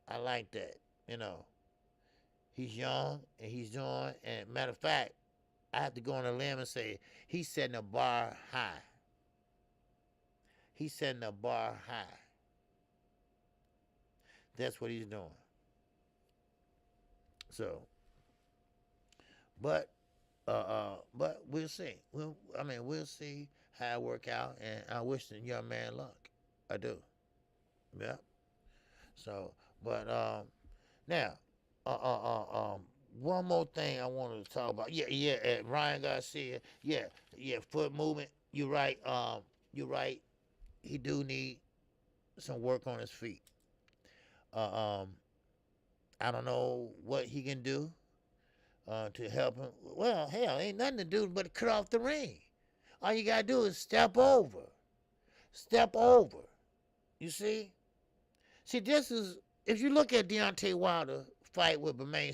Speaker 1: I like that. You know, he's young and he's doing, and matter of fact, I have to go on a limb and say he's setting a bar high. He's setting a bar high. That's what he's doing. So, but we'll see. We'll see how it work out, and I wish the young man luck. I do. Yeah. So, but now, one more thing I wanted to talk about. Yeah. Ryan Garcia. Yeah. Foot movement. You're right. You're right. He do need some work on his feet. I don't know what he can do to help him. Well, hell, ain't nothing to do but cut off the ring. All you gotta do is step over. Step over. You see? See, this is, if you look at Deontay Wilder fight with Benn,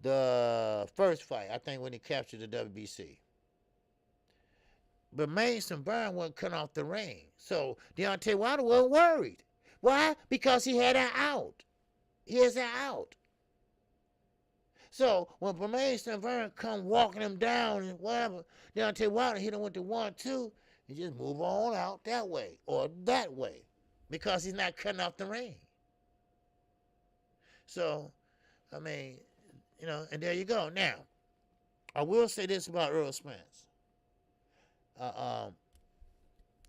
Speaker 1: the first fight, I think when he captured the WBC. But Benn wasn't cutting off the ring. So Deontay Wilder wasn't worried. Why? Because he had an out. He has an out. So when Benn come walking him down and whatever, Deontay Wilder hit him with the 1-2, he just move on out that way or that way because he's not cutting off the ring. So, I mean, you know, and there you go. Now, I will say this about Earl Spence.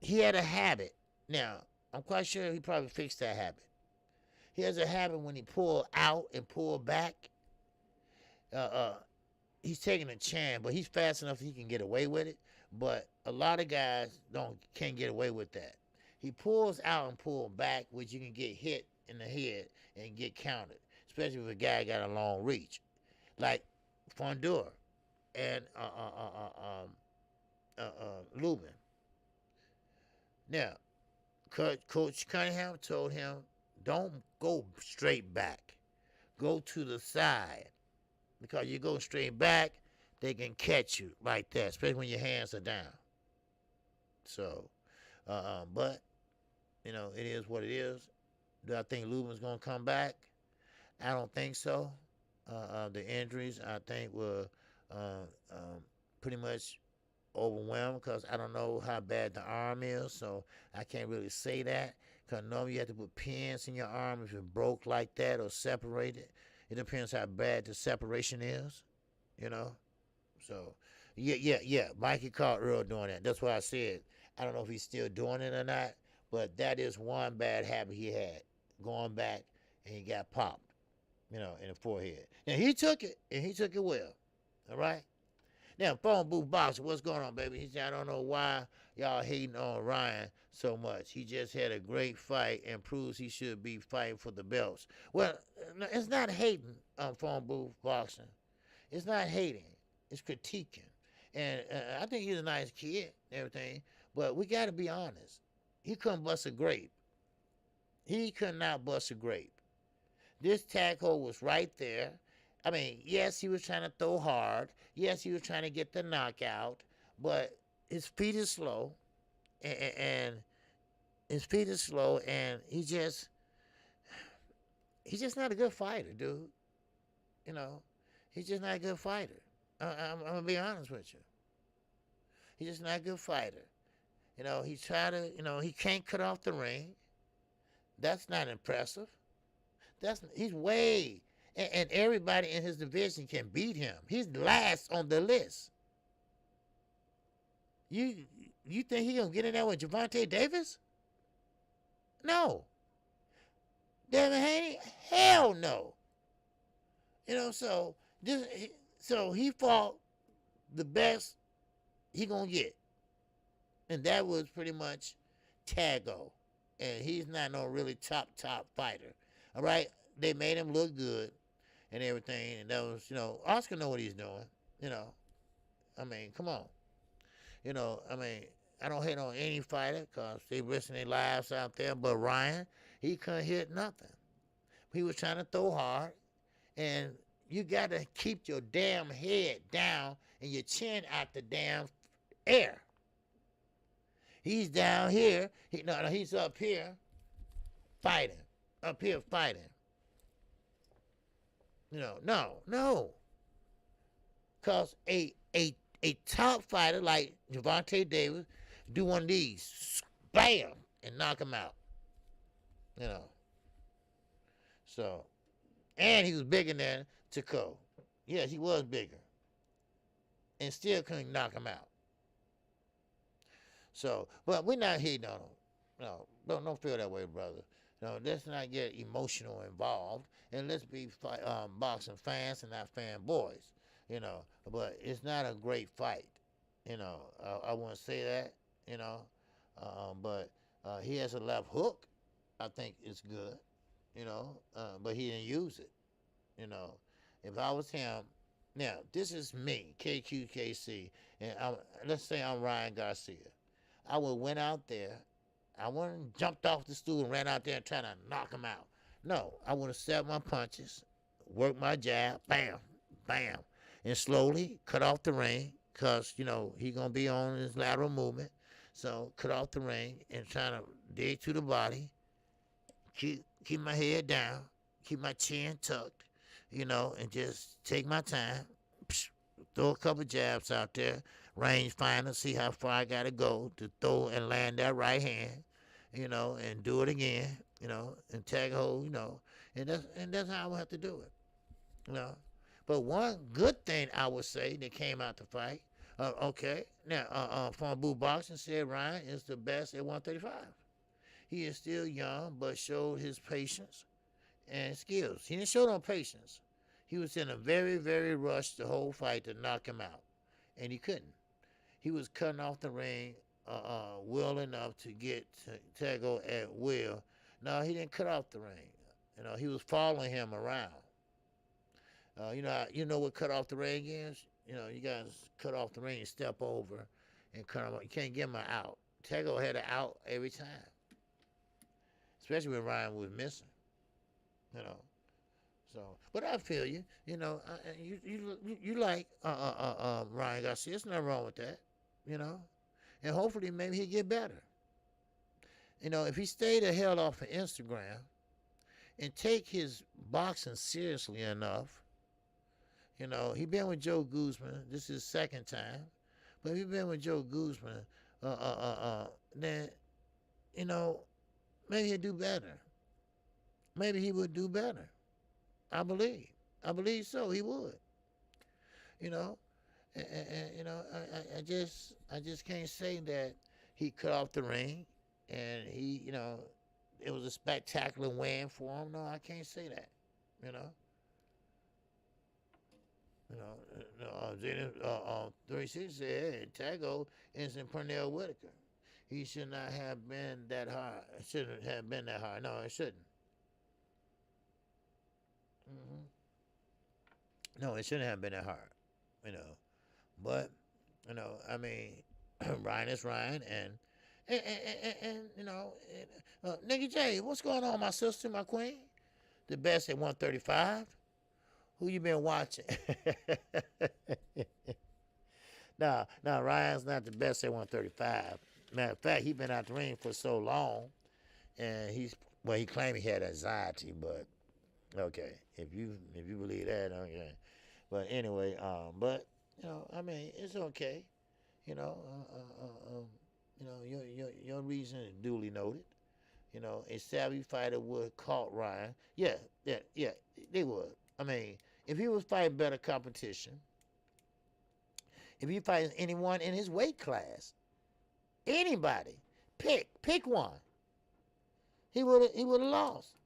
Speaker 1: He had a habit. Now, I'm quite sure he probably fixed that habit. He has a habit when he pull out and pull back. He's taking a chance, but he's fast enough that he can get away with it. But a lot of guys can't get away with that. He pulls out and pulls back, which you can get hit in the head and get counted, especially if a guy got a long reach, like Fundora and Lubin. Now, Coach Cunningham told him, don't go straight back. Go to the side. Because you go straight back, they can catch you like that, especially when your hands are down. So, but, you know, it is what it is. Do I think Lubin's going to come back? I don't think so. The injuries, I think, were pretty much overwhelmed because I don't know how bad the arm is, so I can't really say that. Because normally you have to put pins in your arm if it broke like that or separated. It depends how bad the separation is, you know. So, yeah. Mikey caught Earl doing that. That's why I said I don't know if he's still doing it or not, but that is one bad habit he had, going back and he got popped, you know, in the forehead. Now, he took it, and he took it well, all right? Now, Phone Booth Boxer, what's going on, baby? He said, I don't know why y'all hating on Ryan so much. He just had a great fight and proves he should be fighting for the belts. Well, it's not hating on Phone Booth Boxing. It's not hating. It's critiquing. And I think he's a nice kid and everything, but we got to be honest. He couldn't bust a grape. He could not bust a grape. This tag hold was right there. I mean, yes, he was trying to throw hard. Yes, he was trying to get the knockout, but his feet is slow, and his feet is slow, and he's just not a good fighter, dude. You know, he's just not a good fighter. I'm gonna be honest with you. He's just not a good fighter. You know, he can't cut off the ring. That's not impressive. He's way. And everybody in his division can beat him. He's last on the list. You think he gonna get in there with Gervonta Davis? No. Devin Haney? Hell no. You know, so he fought the best he gonna get, and that was pretty much Tago, and he's not no really top fighter. All right, they made him look good and everything, and that was, Oscar know what he's doing. You know, I mean, come on. I mean, I don't hate on any fighter because they risking their lives out there, but Ryan, he couldn't hit nothing. He was trying to throw hard, and you got to keep your damn head down and your chin out the damn air. He's down here. He's up here fighting. Up here fighting. No. Because a top fighter like Gervonta Davis do one of these, bam, and knock him out. So, and he was bigger than Taco. Yes, he was bigger. And still couldn't knock him out. So, but we're not hating on him. No, don't feel that way, brother. No, let's not get emotional involved, and let's be boxing fans and not fanboys. But it's not a great fight. I wouldn't say that. But he has a left hook. I think it's good. But he didn't use it. If I was him, now this is me, KQKC, and let's say I'm Ryan Garcia. I would went out there. I wouldn't jumped off the stool and ran out there and tried to knock him out. No, I would have set my punches, worked my jab, bam, bam, and slowly cut off the ring because, he going to be on his lateral movement. So cut off the ring and trying to dig to the body, keep my head down, keep my chin tucked, and just take my time, throw a couple jabs out there, range finder, see how far I got to go to throw and land that right hand, and do it again, and tag hold, and that's how I would have to do it, But one good thing I would say that came out the fight, from Boo Boxing said Ryan is the best at 135. He is still young, but showed his patience and skills. He didn't show no patience. He was in a very, very rush the whole fight to knock him out, and he couldn't. He was cutting off the ring well enough to get Tego at will. No, he didn't cut off the ring. He was following him around. You know what cut off the ring is? You guys cut off the ring and step over and cut him off. You can't get him out. Tego had an out every time, especially when Ryan was missing. So, but I feel you. You like Ryan Garcia. There's nothing wrong with that. And hopefully maybe he'll get better. If he stayed the hell off of Instagram and take his boxing seriously enough, he been with Joe Guzman. This is his second time, but he been with Joe Guzman. Then, maybe he'll do better. Maybe he would do better. I believe so. He would. I just can't say that he cut off the ring and it was a spectacular win for him. No, I can't say that. Zenith 36 said, hey, Tago isn't Pernell Whitaker. He should not have been that hard. It shouldn't have been that hard. No, it shouldn't. No, it shouldn't have been that hard. But, I mean, Ryan is Ryan, and Nikki J, what's going on, my sister, my queen? The best at 135. Who you been watching? No, Ryan's not the best at 135. Matter of fact, he been out the ring for so long, and he claimed he had anxiety, but okay, if you believe that, okay. But anyway, I mean, it's okay. Your reason is duly noted. A savvy fighter would caught Ryan. Yeah, they would. I mean, if he was fighting better competition, if he fighting anyone in his weight class, anybody, pick one, he would have lost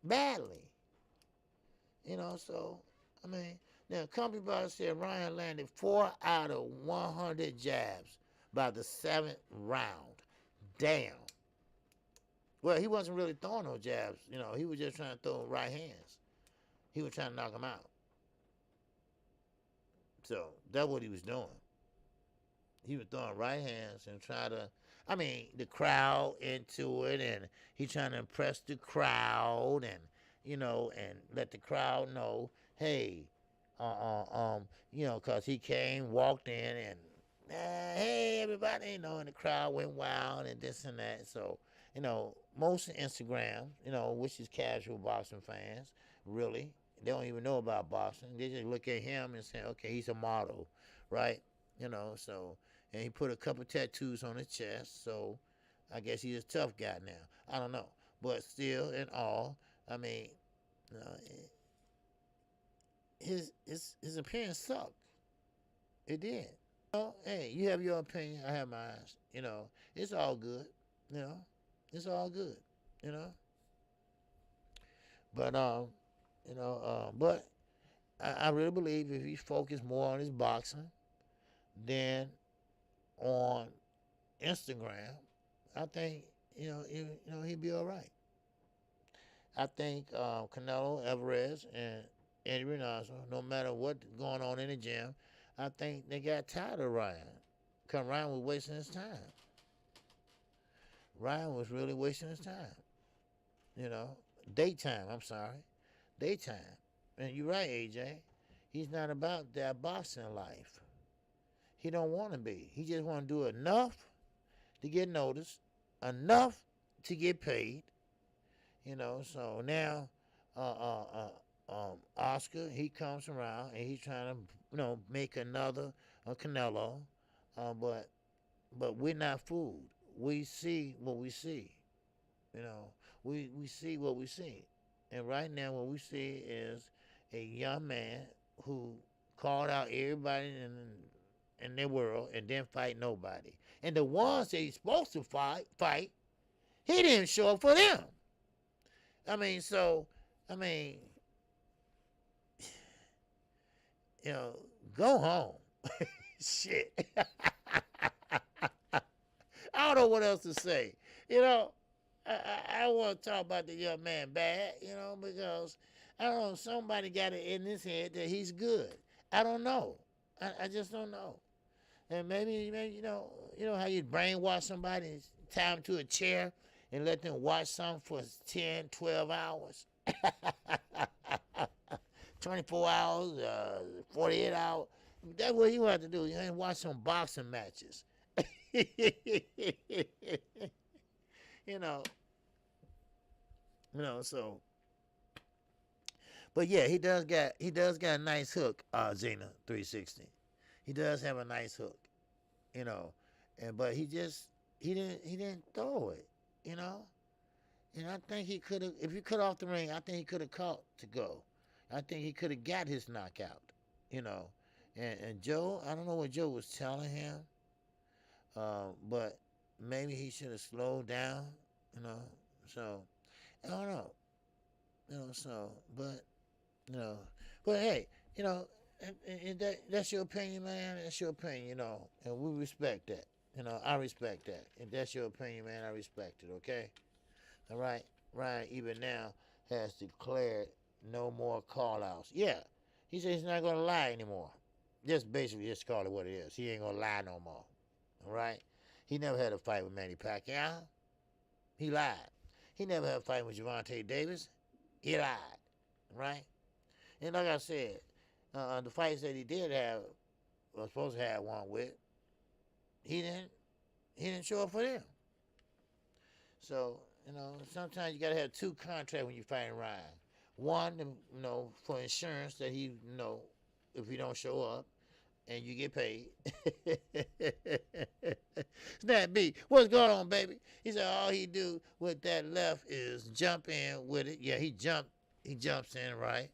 Speaker 1: badly. So I mean, now company brother said Ryan landed 4 out of 100 jabs by the 7th round. Damn. Well, he wasn't really throwing no jabs. You know, he was just trying to throw right hands. He was trying to knock him out. So that's what he was doing. He was throwing right hands and try to, I mean, the crowd into it, and he trying to impress the crowd, and and let the crowd know, hey, cause he came, walked in, and hey, everybody, and the crowd went wild and this and that. So, most of Instagram, which is casual boxing fans, really, they don't even know about boxing. They just look at him and say, okay, he's a model, right? So, and he put a couple tattoos on his chest, so I guess he's a tough guy now. I don't know. But still, in all, I mean, his appearance sucked. It did. Hey, you have your opinion, I have mine. It's all good. It's all good. You know. But but I really believe if he focused more on his boxing than on Instagram, I think he'd be all right. I think Canelo, Alvarez, and Eddie Reynoso, no matter what's going on in the gym, I think they got tired of Ryan. Because Ryan was wasting his time. Ryan was really wasting his time. Daytime, I'm sorry. Daytime. And you're right, AJ. He's not about that boxing life. He don't want to be. He just want to do enough to get noticed, enough to get paid. So now Oscar, he comes around and he's trying to, make another Canelo. But we're not fooled. We see what we see. We see what we see. And right now what we see is a young man who called out everybody in their world and didn't fight nobody. And the ones that he's supposed to fight, he didn't show up for them. Go home. Shit. I don't know what else to say. I want to talk about the young man bad, because I don't know, somebody got it in his head that he's good. I don't know. I just don't know. And maybe you know how you brainwash somebody, tie them to a chair and let them watch something for 10, 12 hours. 24 hours, 48 hours. That's what you have to do. You have to watch some boxing matches. So. But yeah, he does got a nice hook, Zena 360. He does have a nice hook, but he didn't throw it, And I think he could have, if he cut off the ring, I think he could have caught to go. I think he could have got his knockout, And Joe, I don't know what Joe was telling him, but maybe he should have slowed down, So I don't know, but hey, and that's your opinion, man. That's your opinion, and we respect that. I respect that. If that's your opinion, man, I respect it. Okay, all right. Ryan even now has declared no more call-outs. Yeah, he said he's not gonna lie anymore. Just basically just call it what it is. He ain't gonna lie no more. All right. He never had a fight with Manny Pacquiao. He lied. He never had a fight with Gervonta Davis. He lied. Right. And like I said, the fights that he did have, was supposed to have one with, he didn't show up for them. So, sometimes you gotta have two contracts when you're fighting Ryan. One, for insurance that he, if he don't show up, and you get paid. Snap B, what's going on, baby? He said all he do with that left is jump in with it. Yeah, he jumps in, right?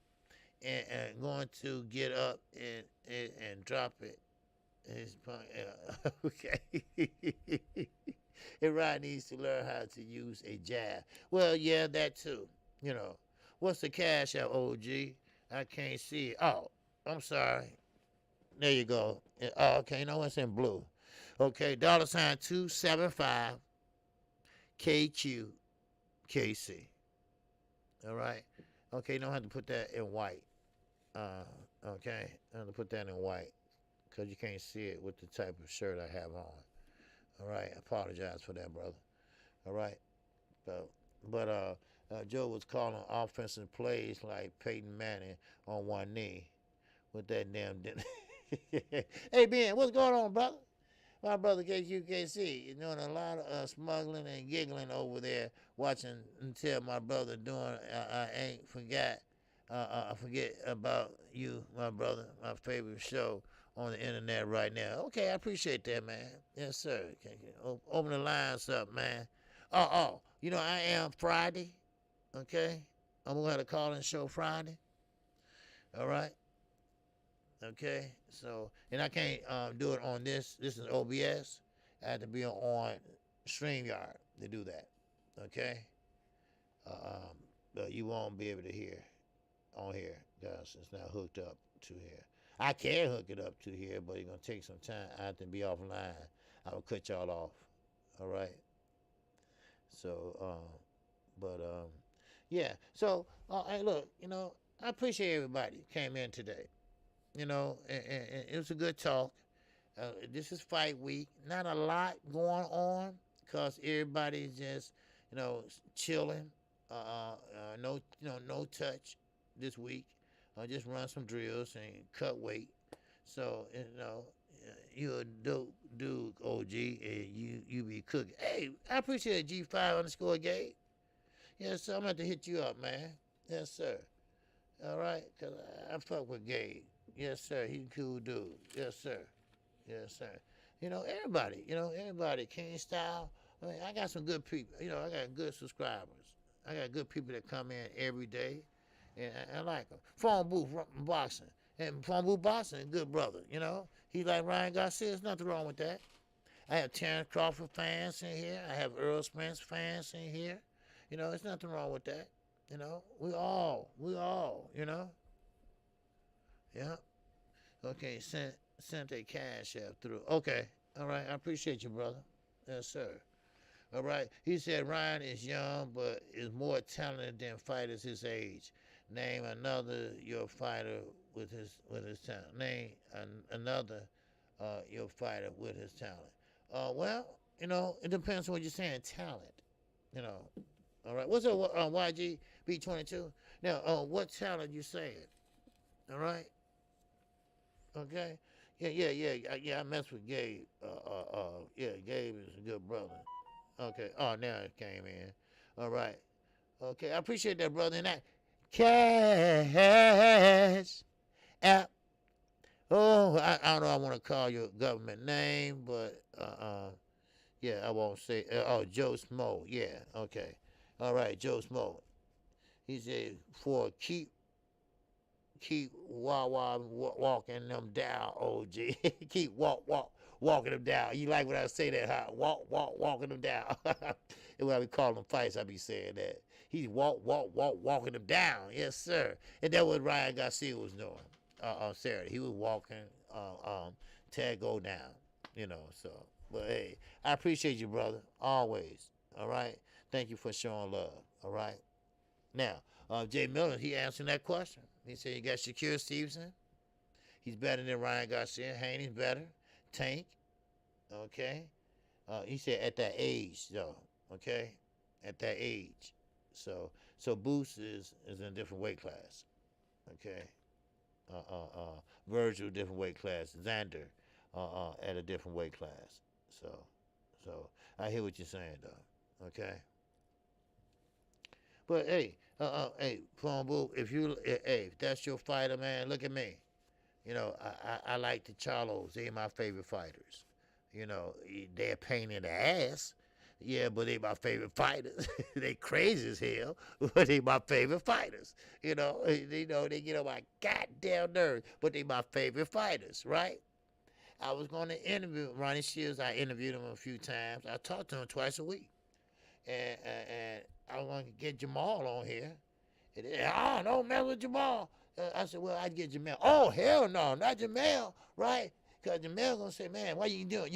Speaker 1: And going to get up and drop it. Okay. And Ryan needs to learn how to use a jab. Well, yeah, that too. What's the cash out, OG? I can't see it. Oh, I'm sorry. There you go. Oh, okay, it's in blue. Okay, $275 KQKC. KC. All right. Okay, you don't have to put that in white. Okay, I have to put that in white because you can't see it with the type of shirt I have on. All right, I apologize for that, brother. All right, but Joe was calling offensive plays like Peyton Manning on one knee with that damn. Hey Ben, what's going on, brother? My brother KQKC is doing a lot of smuggling and giggling over there, watching until my brother doing. I ain't forgot. I forget about you, my brother. My favorite show on the internet right now. Okay, I appreciate that, man. Yes, sir. Open the lines up, man. You know I am Friday. Okay, I'm gonna have a call-in show Friday. All right. Okay, so and I can't do it on this. This is OBS. I have to be on StreamYard to do that. Okay, but you won't be able to hear on here because it's not hooked up to here. I can hook it up to here, but it's gonna take some time. I have to be offline. I will cut y'all off. All right. So, yeah. So, hey, look, I appreciate everybody came in today. And it was a good talk. This is fight week. Not a lot going on because everybody's just, chilling. No touch this week. Just run some drills and cut weight. So, you're a dope dude, OG, and you be cooking. Hey, I appreciate G5_Gabe. Yes, sir. I'm going to have to hit you up, man. Yes, sir. All right? Because I fuck with Gabe. Yes, sir. He's a cool dude. Yes, sir. Yes, sir. Everybody. King Style. I mean, I got some good people. I got good subscribers. I got good people that come in every day, and I like them. Phone Booth Boxing. And Phone Booth Boxing, good brother, He like Ryan Garcia. There's nothing wrong with that. I have Terrence Crawford fans in here. I have Earl Spence fans in here. There's nothing wrong with that. We all, Yeah. Okay, sent a cash app through. Okay. All right. I appreciate you, brother. Yes, sir. All right. He said Ryan is young, but is more talented than fighters his age. Name another your fighter with his talent. Name another your fighter with his talent. Well, it depends on what you're saying. Talent. All right. What's up, YG B22? Now, what talent you saying? All right. Okay. Yeah. I mess with Gabe. Yeah, Gabe is a good brother. Okay. Oh, now it came in. All right. Okay. I appreciate that, brother. And that cash app. Oh, I don't know. I want to call your government name, but yeah, I won't say. Joe Smo. Yeah. Okay. All right, Joe Smo. He said for keep walking them down, OG. Keep walking them down. You like when I say that, huh? Walking them down. And when we call them fights, I be saying that. He's walking them down. Yes, sir. And that's what Ryan Garcia was doing on Saturday. He was walking Ted go down, so. But, hey, I appreciate you, brother, always, all right? Thank you for showing love, all right? Now, Jay Miller, he answered that question. He said you got Shakur Stevenson. He's better than Ryan Garcia. Haney's better. Tank, okay? He said at that age, though, okay? At that age. So Boost is in a different weight class, okay? Virgil, different weight class. Xander, at a different weight class. So I hear what you're saying, though, okay? But hey, Phone Booth, if that's your fighter, man, look at me. I like the Charlos. They're my favorite fighters. They're a pain in the ass. Yeah, but they my favorite fighters. They crazy as hell, but they my favorite fighters. They get on my goddamn nerves, but they my favorite fighters, right? I was going to interview Ronnie Shields. I interviewed him a few times. I talked to him twice a week. And I was going to get Jamal on here. And don't mess with Jamal. I said, well, I'd get Jamal. Oh, hell no, not Jamal, right? Because Jamal going to say, man, what you doing?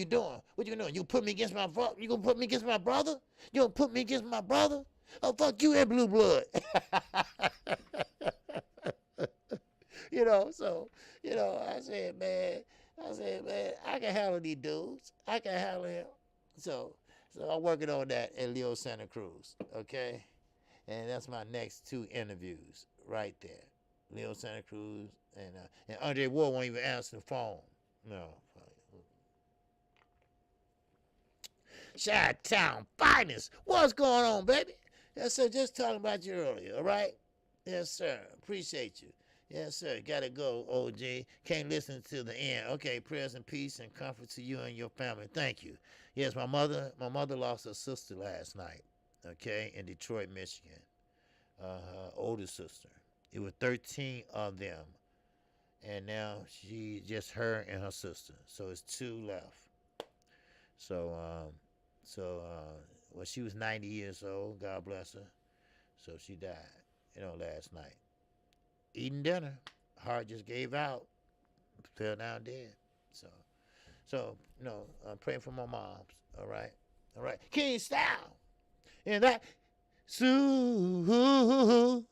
Speaker 1: What you doing? You put me against my brother? You going to put me against my brother? You going to put me against my brother? Oh, fuck you and Blue Blood. You know, so, you know, I said, man, I can handle these dudes. I can handle him. So, so I'm working on that in Leo Santa Cruz, okay? And that's my next two interviews right there. Leo Santa Cruz and Andre Ward won't even answer the phone. No. Chi-Town finest. What's going on, baby? Yes, sir. Just talking about you earlier, all right? Yes, sir. Appreciate you. Yes, sir. Gotta go, OG. Can't listen to the end. Okay, prayers and peace and comfort to you and your family. Thank you. Yes, my mother lost her sister last night, okay, in Detroit, Michigan. Her older sister. It was 13 of them. And now she just her and her sister. So it's two left. So well, she was 90 years old. God bless her. So she died, last night. Eating dinner. Heart just gave out. Fell down dead. So I'm praying for my moms. All right. All right. King Style. And that Sue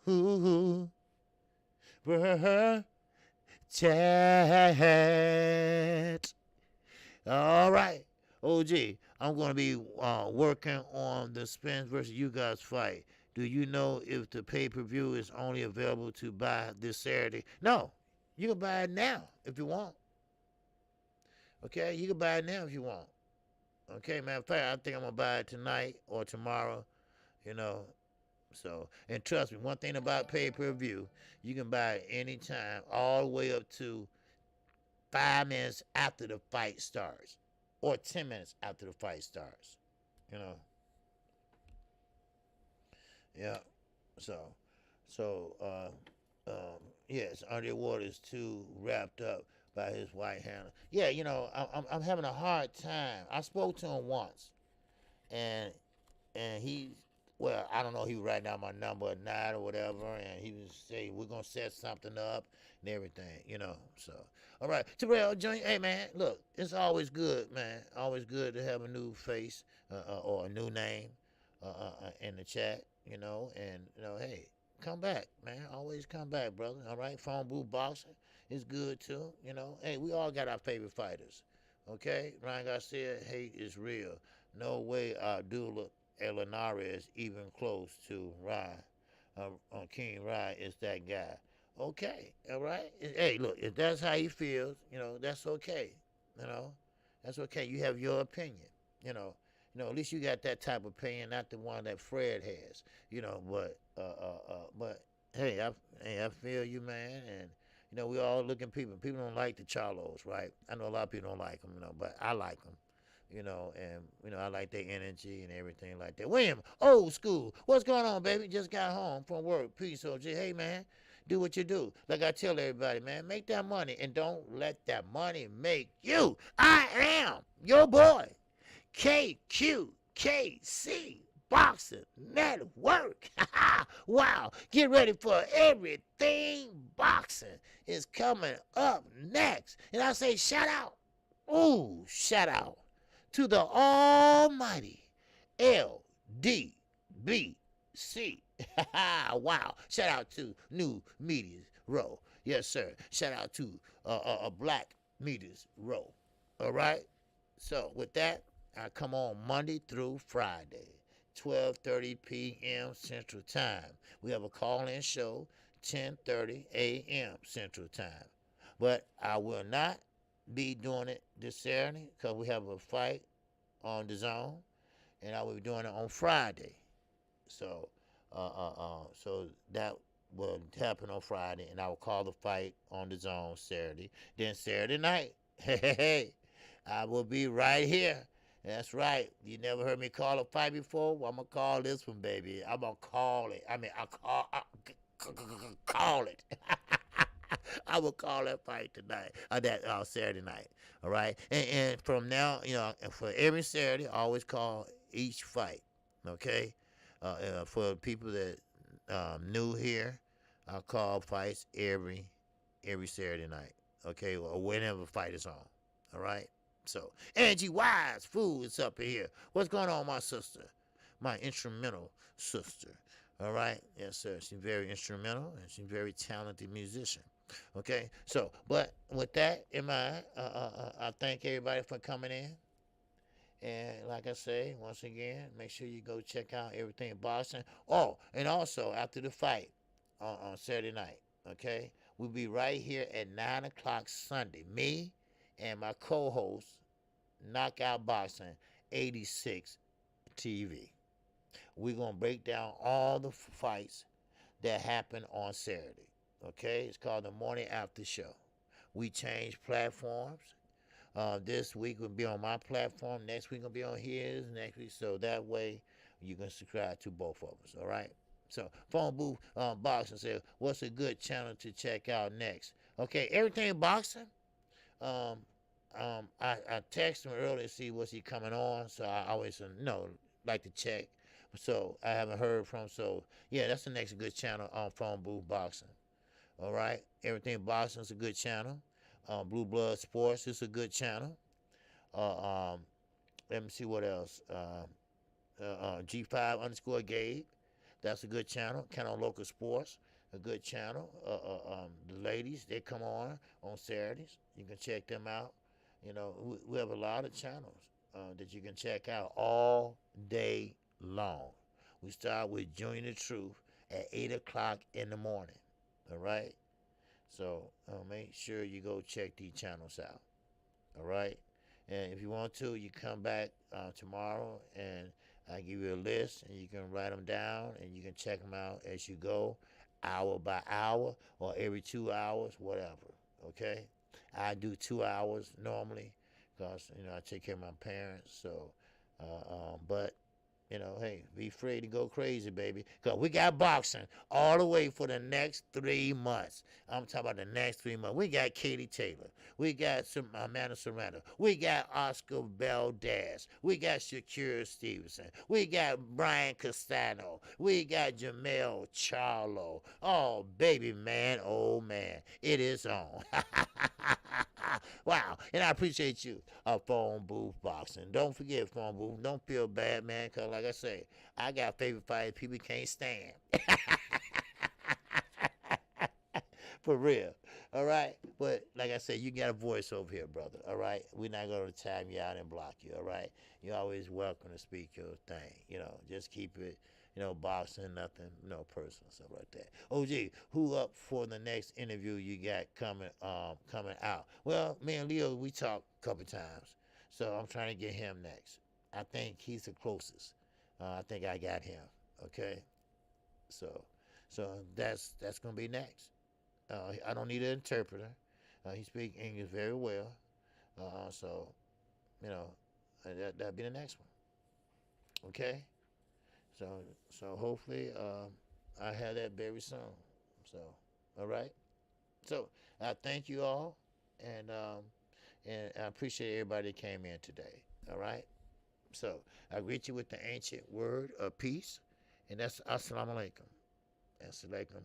Speaker 1: chat. All right. OG, I'm going to be working on the Spence versus you guys fight. Do you know if the pay-per-view is only available to buy this Saturday? No. You can buy it now if you want. Okay? You can buy it now if you want. Okay? Matter of fact, I think I'm going to buy it tonight or tomorrow. So, and trust me, one thing about pay-per-view, you can buy it anytime, all the way up to 5 minutes after the fight starts. Or 10 minutes after the fight starts. Yeah. So, yes, Andre Ward is too wrapped up by his white handler. Yeah, I'm having a hard time. I spoke to him once, and he, well, I don't know, he was writing down my number at night or whatever, and he was saying, we're going to set something up and everything, so. All right, Terrell Jr., hey, man, look, it's always good, man, always good to have a new face or a new name in the chat, and, hey, come back, man, always come back, brother, all right? Phone booth boxing is good, too, Hey, we all got our favorite fighters, okay? Ryan Garcia, hate is real. No way Abdullah Elinari is even close to Ryan. King Ryan is that guy. Okay, all right. Hey, look, if that's how he feels, that's okay. That's okay. You have your opinion. At least you got that type of opinion, not the one that Fred has. But hey, I feel you, man, and we all looking people. People don't like the Charlos, right? I know a lot of people don't like them, but I like them. And I like their energy and everything like that. William, old school. What's going on, baby? Just got home from work. Peace, OG. Hey, man, do what you do. Like I tell everybody, man, make that money and don't let that money make you. I am your boy, KQKC Boxing Network. Wow. Get ready for everything boxing is coming up next. And I say shout out. Ooh, shout out to the almighty LDBC. Wow. Shout out to New Media's Row. Yes, sir. Shout out to Black Media's Row. All right? So, with that, I come on Monday through Friday, 12:30 p.m. Central Time. We have a call-in show, 10:30 a.m. Central Time. But I will not be doing it this Saturday because we have a fight on the zone, and I will be doing it on Friday. So, so that will happen on Friday, and I will call the fight on the zone Saturday. Then Saturday night, hey, I will be right here. That's right. You never heard me call a fight before? Well, I'm gonna call this one, baby. I'm gonna call it. Call it. I will call that fight tonight, that Saturday night. All right, and from now, for every Saturday, I always call each fight. Okay, for people that new here, I call fights every Saturday night. Okay, or whenever fight is on. All right. So Angie Wise, food is up in here. What's going on, my sister? my instrumental sister. All right, yes, sir. She's very instrumental and she's a very talented musician. Okay, so but with that in mind, I thank everybody for coming in. And like I say, once again, make sure you go check out everything boxing. Oh, and also after the fight on Saturday night, okay, we'll be right here at 9 o'clock Sunday. Me and my co-host, Knockout Boxing 86 TV. We're gonna break down all the fights that happened on Saturday. Okay, it's called the Morning After Show. We changed platforms. This week will be on my platform. Next week will be on his. Next week, so that way you can subscribe to both of us. All right. So phone booth boxing said, "What's a good channel to check out next?" Okay, everything boxing. Um, I texted him earlier to see what's he coming on. So I always like to check. So I haven't heard from. So yeah, that's the next good channel on phone booth boxing. All right, everything boxing is a good channel. Blue Blood Sports is a good channel. Uh, um, Let me see what else. G5 underscore Gabe, that's a good channel. Canon Local Sports, a good channel. The ladies, they come on Saturdays. You can check them out. You know, we have a lot of channels that you can check out all day long. We start with Join the Truth at 8 o'clock in the morning. All right? So make sure you go check these channels out. All right? And if you want to, you come back tomorrow and I give you a list and you can write them down and you can check them out as you go, hour by hour or every 2 hours, whatever. Okay? I do 2 hours normally because, I take care of my parents. So, but hey, be free to go crazy, baby. Because we got boxing all the way for the next 3 months. I'm talking about the next 3 months. We got Katie Taylor. We got Amanda Serrano. We got Oscar Valdez. We got Shakira Stevenson. We got Brian Castano. We got Jamel Charlo. Oh, baby man, oh man, it is on. Wow, and I appreciate you, phone booth boxing. Don't forget phone booth. Don't feel bad, man, because like I say, I got favorite fighters people can't stand. For real. All right? But like I said, you got a voice over here, brother. All right? We're not going to time you out and block you. All right? You're always welcome to speak your thing. Just keep it, boxing, nothing, personal, stuff like that. OG, who up for the next interview you got coming out? Well, me and Leo, we talked a couple times. So I'm trying to get him next. I think he's the closest. I think I got him. Okay? So that's going to be next. I don't need an interpreter. He speaks English very well. So, that'll be the next one. Okay? So hopefully I have that very soon. So, all right? So, I thank you all, and I appreciate everybody that came in today. All right? So, I greet you with the ancient word of peace, and that's Assalamu alaikum. Assalamu alaikum.